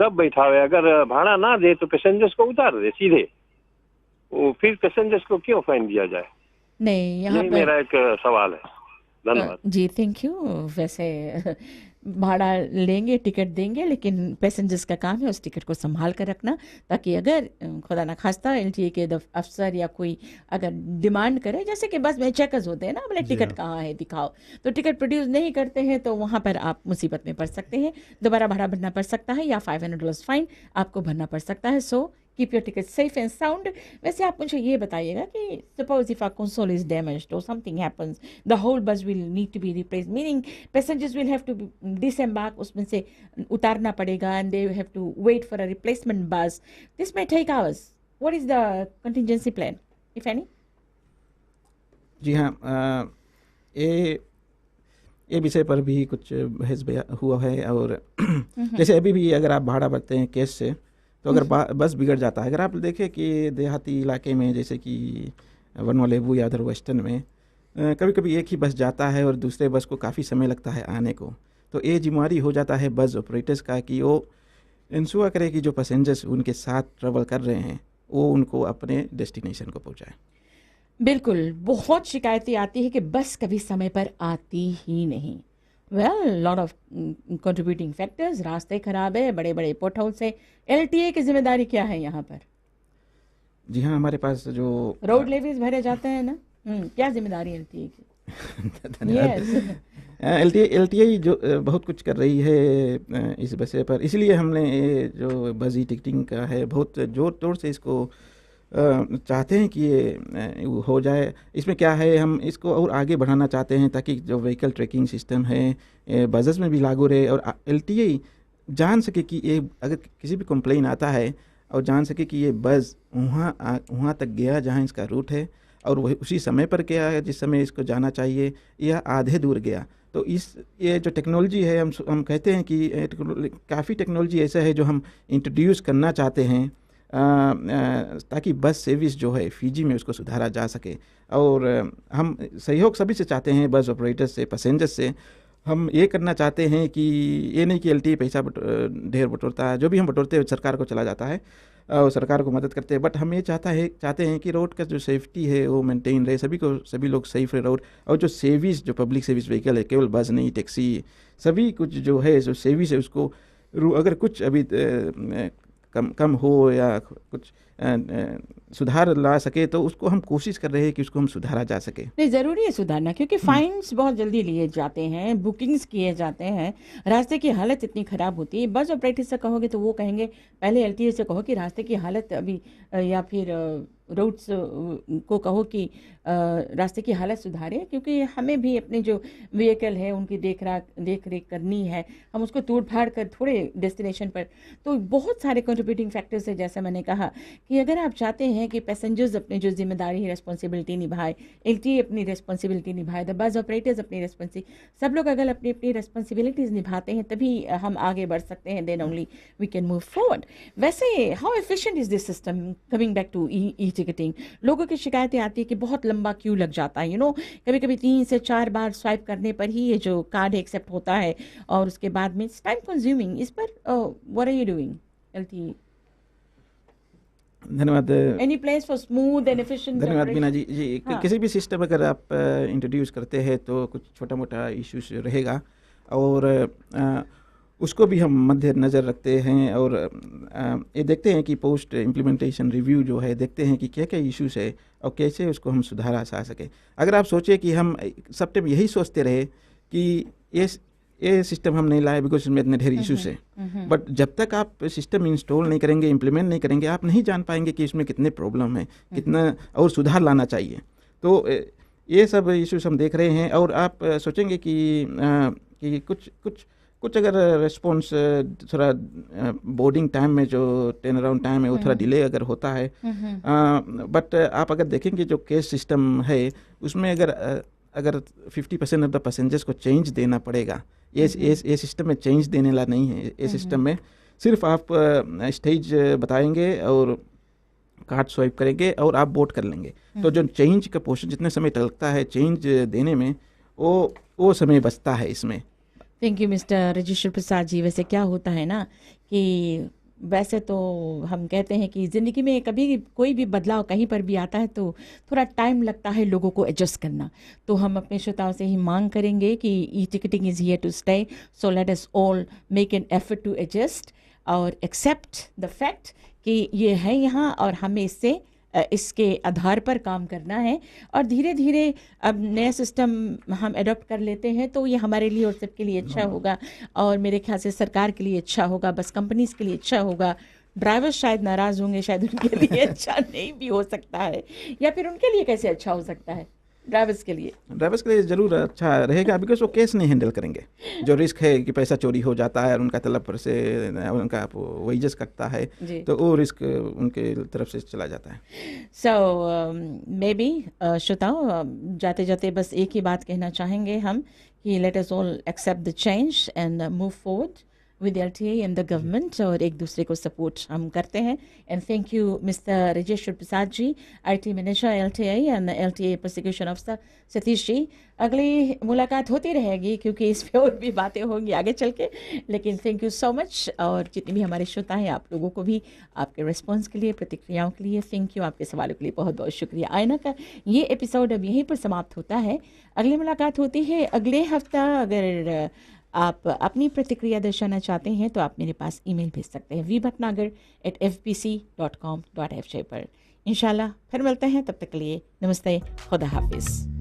तब बैठावे, अगर भाड़ा ना दे तो पैसेंजर्स को उतार दे सीधे। वो फिर पैसेंजर्स को क्यों फाइन दिया जाए? नहीं, यहाँ पर मेरा एक सवाल है। धन्यवाद जी, थैंक यू। वैसे भाड़ा लेंगे, टिकट देंगे, लेकिन पैसेंजर्स का काम है उस टिकट को संभाल कर रखना, ताकि अगर खुदा ना खास्ता एलटीए के अफसर या कोई अगर डिमांड करे, जैसे कि बस में चेकर्स होते हैं ना, बोले टिकट कहाँ है दिखाओ, तो टिकट प्रोड्यूस नहीं करते हैं तो वहाँ पर आप मुसीबत में पड़ सकते हैं, दोबारा भाड़ा भरना पड़ सकता है या $500 फाइन आपको भरना पड़ सकता है। So keep your ticket safe and sound. वैसे आप मुझे ये बताइएगा कि suppose if a console is damaged और something happens, the whole bus will need to be replace, meaning passengers will have to disembark, उसमें से उतारना पड़ेगा and they have to wait for a replacement bus. This may take hours. What is the contingency plan if any? जी हाँ, ये विषय पर भी कुछ बहस हुआ है। और जैसे अभी भी अगर आप भाड़ा भरते हैं कैश से, तो अगर बस बिगड़ जाता है, अगर आप देखें कि देहाती इलाके में जैसे कि वनवालेबू या उधर वेस्टर्न में कभी कभी एक ही बस जाता है और दूसरे बस को काफ़ी समय लगता है आने को, तो ये जिम्मेवारी हो जाता है बस ऑपरेटर्स का कि वो इंश्योर करे कि जो पैसेंजर्स उनके साथ ट्रेवल कर रहे हैं वो उनको अपने डेस्टिनेशन को पहुँचाए। बिल्कुल, बहुत शिकायतें आती है कि बस कभी समय पर आती ही नहीं। लॉट ऑफ कंट्रीब्यूटिंग फैक्टर्स, रास्ते खराब है, बड़े बड़े पोर्ट हाउस है। एलटीए की जिम्मेदारी क्या है यहाँ पर? जी हाँ, हमारे पास जो रोड लेवीज भरे जाते हैं ना, क्या जिम्मेदारी एलटीए की? धन्यवाद। एलटीए जो बहुत कुछ कर रही है इस विषय पर, इसलिए हमने ये जो बस ई टिकटिंग का है बहुत जोर तोड़ से इसको चाहते हैं कि ये हो जाए। इसमें क्या है, हम इसको और आगे बढ़ाना चाहते हैं ताकि जो व्हीकल ट्रैकिंग सिस्टम है बसेस में भी लागू रहे और एलटीए जान सके कि ये अगर किसी भी कंप्लेन आता है और जान सके कि ये बस वहाँ तक गया जहाँ इसका रूट है और वही उसी समय पर गया है जिस समय इसको जाना चाहिए, या आधे दूर गया। तो ये जो टेक्नोलॉजी है, हम कहते हैं कि काफ़ी टेक्नोलॉजी ऐसा है जो हम इंट्रोड्यूस करना चाहते हैं ताकि बस सर्विस जो है फिजी में उसको सुधारा जा सके। और हम सहयोग सभी से चाहते हैं, बस ऑपरेटर्स से, पैसेंजर्स से। हम ये करना चाहते हैं कि ये नहीं कि एलटीए पैसा ढेर बटोरता है, जो भी हम बटोरते हैं सरकार को चला जाता है और सरकार को मदद करते हैं, बट हम ये चाहते हैं कि रोड का जो सेफ्टी है वो मेंटेन रहे, सभी लोग सेफ रहे रोड। और जो सर्विस, जो पब्लिक सर्विस व्हीकल है, केवल बस नहीं, टैक्सी, सभी कुछ जो है जो सर्विस है उसको अगर कुछ अभी कम हो या कुछ सुधार ला सके तो उसको हम कोशिश कर रहे हैं कि उसको हम सुधारा जा सके। नहीं, ज़रूरी है सुधारना, क्योंकि फाइन्स बहुत जल्दी लिए जाते हैं, बुकिंग्स किए जाते हैं, रास्ते की हालत इतनी ख़राब होती है। बस ऑपरेटर से कहोगे तो वो कहेंगे, पहले एलटीए से कहो कि रास्ते की हालत अभी या फिर रोड्स को कहो कि रास्ते की हालत सुधारें, क्योंकि हमें भी अपने जो व्हीकल है उनकी देख रेख करनी है, हम उसको तोड़ फाड़ कर थोड़े डेस्टिनेशन पर। तो बहुत सारे कंट्रीब्यूटिंग फैक्टर्स है। जैसा मैंने कहा कि अगर आप चाहते हैं कि पैसेंजर्स अपनी जो जिम्मेदारी है, रिस्पॉन्सिबिलिटी निभाए, LTA अपनी रिस्पॉन्सिबिलिटी निभाए, द बस ऑपरेटर्स अपनी सब लोग अगर अपनी अपनी रिस्पॉन्सिबिलिटीज़ निभाते हैं तभी हम आगे बढ़ सकते हैं, then only we can move forward. वैसे how efficient is this system? Coming back to e ticketing, लोगों की शिकायतें आती है कि बहुत लंबा क्यू लग जाता है, कभी कभी 3 से 4 बार स्वाइप करने पर ही ये जो कार्ड एक्सेप्ट होता है, और उसके बाद में इट्स टाइम कंज्यूमिंग। इस पर what are you doing LTA? धन्यवाद। Any place for smooth and efficient? धन्यवाद बीना जी। हाँ। किसी भी सिस्टम अगर आप इंट्रोड्यूस करते हैं तो कुछ छोटा मोटा इश्यूज रहेगा, और उसको भी हम मध्य नज़र रखते हैं, और ये देखते हैं कि पोस्ट इम्प्लीमेंटेशन रिव्यू जो है, देखते हैं कि क्या क्या इश्यूज है और कैसे उसको हम सुधारा जा सके। अगर आप सोचे कि हम सब टाइम यही सोचते रहे कि ये सिस्टम हम नहीं लाए बिकॉज इसमें इतने ढेर इश्यूज है, बट जब तक आप सिस्टम इंस्टॉल नहीं करेंगे, इम्प्लीमेंट नहीं करेंगे, आप नहीं जान पाएंगे कि इसमें कितने प्रॉब्लम है, कितना और सुधार लाना चाहिए। तो ये सब इश्यूज हम देख रहे हैं, और आप सोचेंगे कि कुछ अगर रिस्पॉन्स थोड़ा बोर्डिंग टाइम में जो टर्न अराउंड टाइम है वो थोड़ा डिले अगर होता है, बट आप अगर देखेंगे जो केस सिस्टम है उसमें अगर 50% ऑफ द पैसेंजर्स को चेंज देना पड़ेगा, ये सिस्टम में चेंज देने ला नहीं है। ये सिस्टम में सिर्फ आप स्टेज बताएंगे और कार्ड स्वाइप करेंगे और आप वोट कर लेंगे। तो जो चेंज का पोर्शन जितने समय लगता है चेंज देने में, वो समय बचता है इसमें। Thank you mister Rajeshwar Prasad जी। वैसे क्या होता है ना कि वैसे तो हम कहते हैं कि ज़िंदगी में कभी कोई भी बदलाव कहीं पर भी आता है तो थोड़ा टाइम लगता है लोगों को एडजस्ट करना। तो हम अपने श्रोताओं से ही मांग करेंगे कि e ticketing is here to stay, so let us all make an effort to adjust और एक्सेप्ट द फैक्ट कि ये है यहाँ और हमें इसके आधार पर काम करना है। और धीरे धीरे अब नया सिस्टम हम अडॉप्ट कर लेते हैं तो ये हमारे लिए और सबके लिए अच्छा होगा, और मेरे ख्याल से सरकार के लिए अच्छा होगा, बस कंपनीज के लिए अच्छा होगा। ड्राइवर्स शायद नाराज़ होंगे, शायद उनके लिए अच्छा नहीं भी हो सकता है, या फिर उनके लिए कैसे अच्छा हो सकता है? ड्राइवर्स के लिए ज़रूर अच्छा रहेगा, बिकॉज वो केस नहीं हैंडल करेंगे। जो रिस्क है कि पैसा चोरी हो जाता है और उनका तलब पर से उनका वेजेस कटता है, तो वो रिस्क उनके तरफ से चला जाता है। सो मे बी श्रोताओ, जाते जाते बस एक ही बात कहना चाहेंगे हम कि late us all except the change and move forward with LTA and the government, और एक दूसरे को सपोर्ट हम करते हैं। And thank you mister Rajeshwar Prasad ji, IT manager LTA and LTA prosecution officer Satish ji. अगली मुलाकात होती रहेगी क्योंकि इस पे और भी बातें होंगी आगे चल के, लेकिन थैंक यू सो मच। और जितने भी हमारे श्रोता हैं, आप लोगों को भी आपके रिस्पॉन्स के लिए, प्रतिक्रियाओं के लिए थैंक यू। आपके सवालों के लिए बहुत बहुत शुक्रिया। आईना का ये एपिसोड अब यहीं पर समाप्त होता है। अगली मुलाकात होती है अगले हफ्ता। अगर आप अपनी प्रतिक्रिया दर्शाना चाहते हैं तो आप मेरे पास ईमेल भेज सकते हैं vbhatnagar@fbc.com.fj पर। इंशाल्लाह फिर मिलते हैं, तब तक के लिए नमस्ते, खुदा हाफिज़।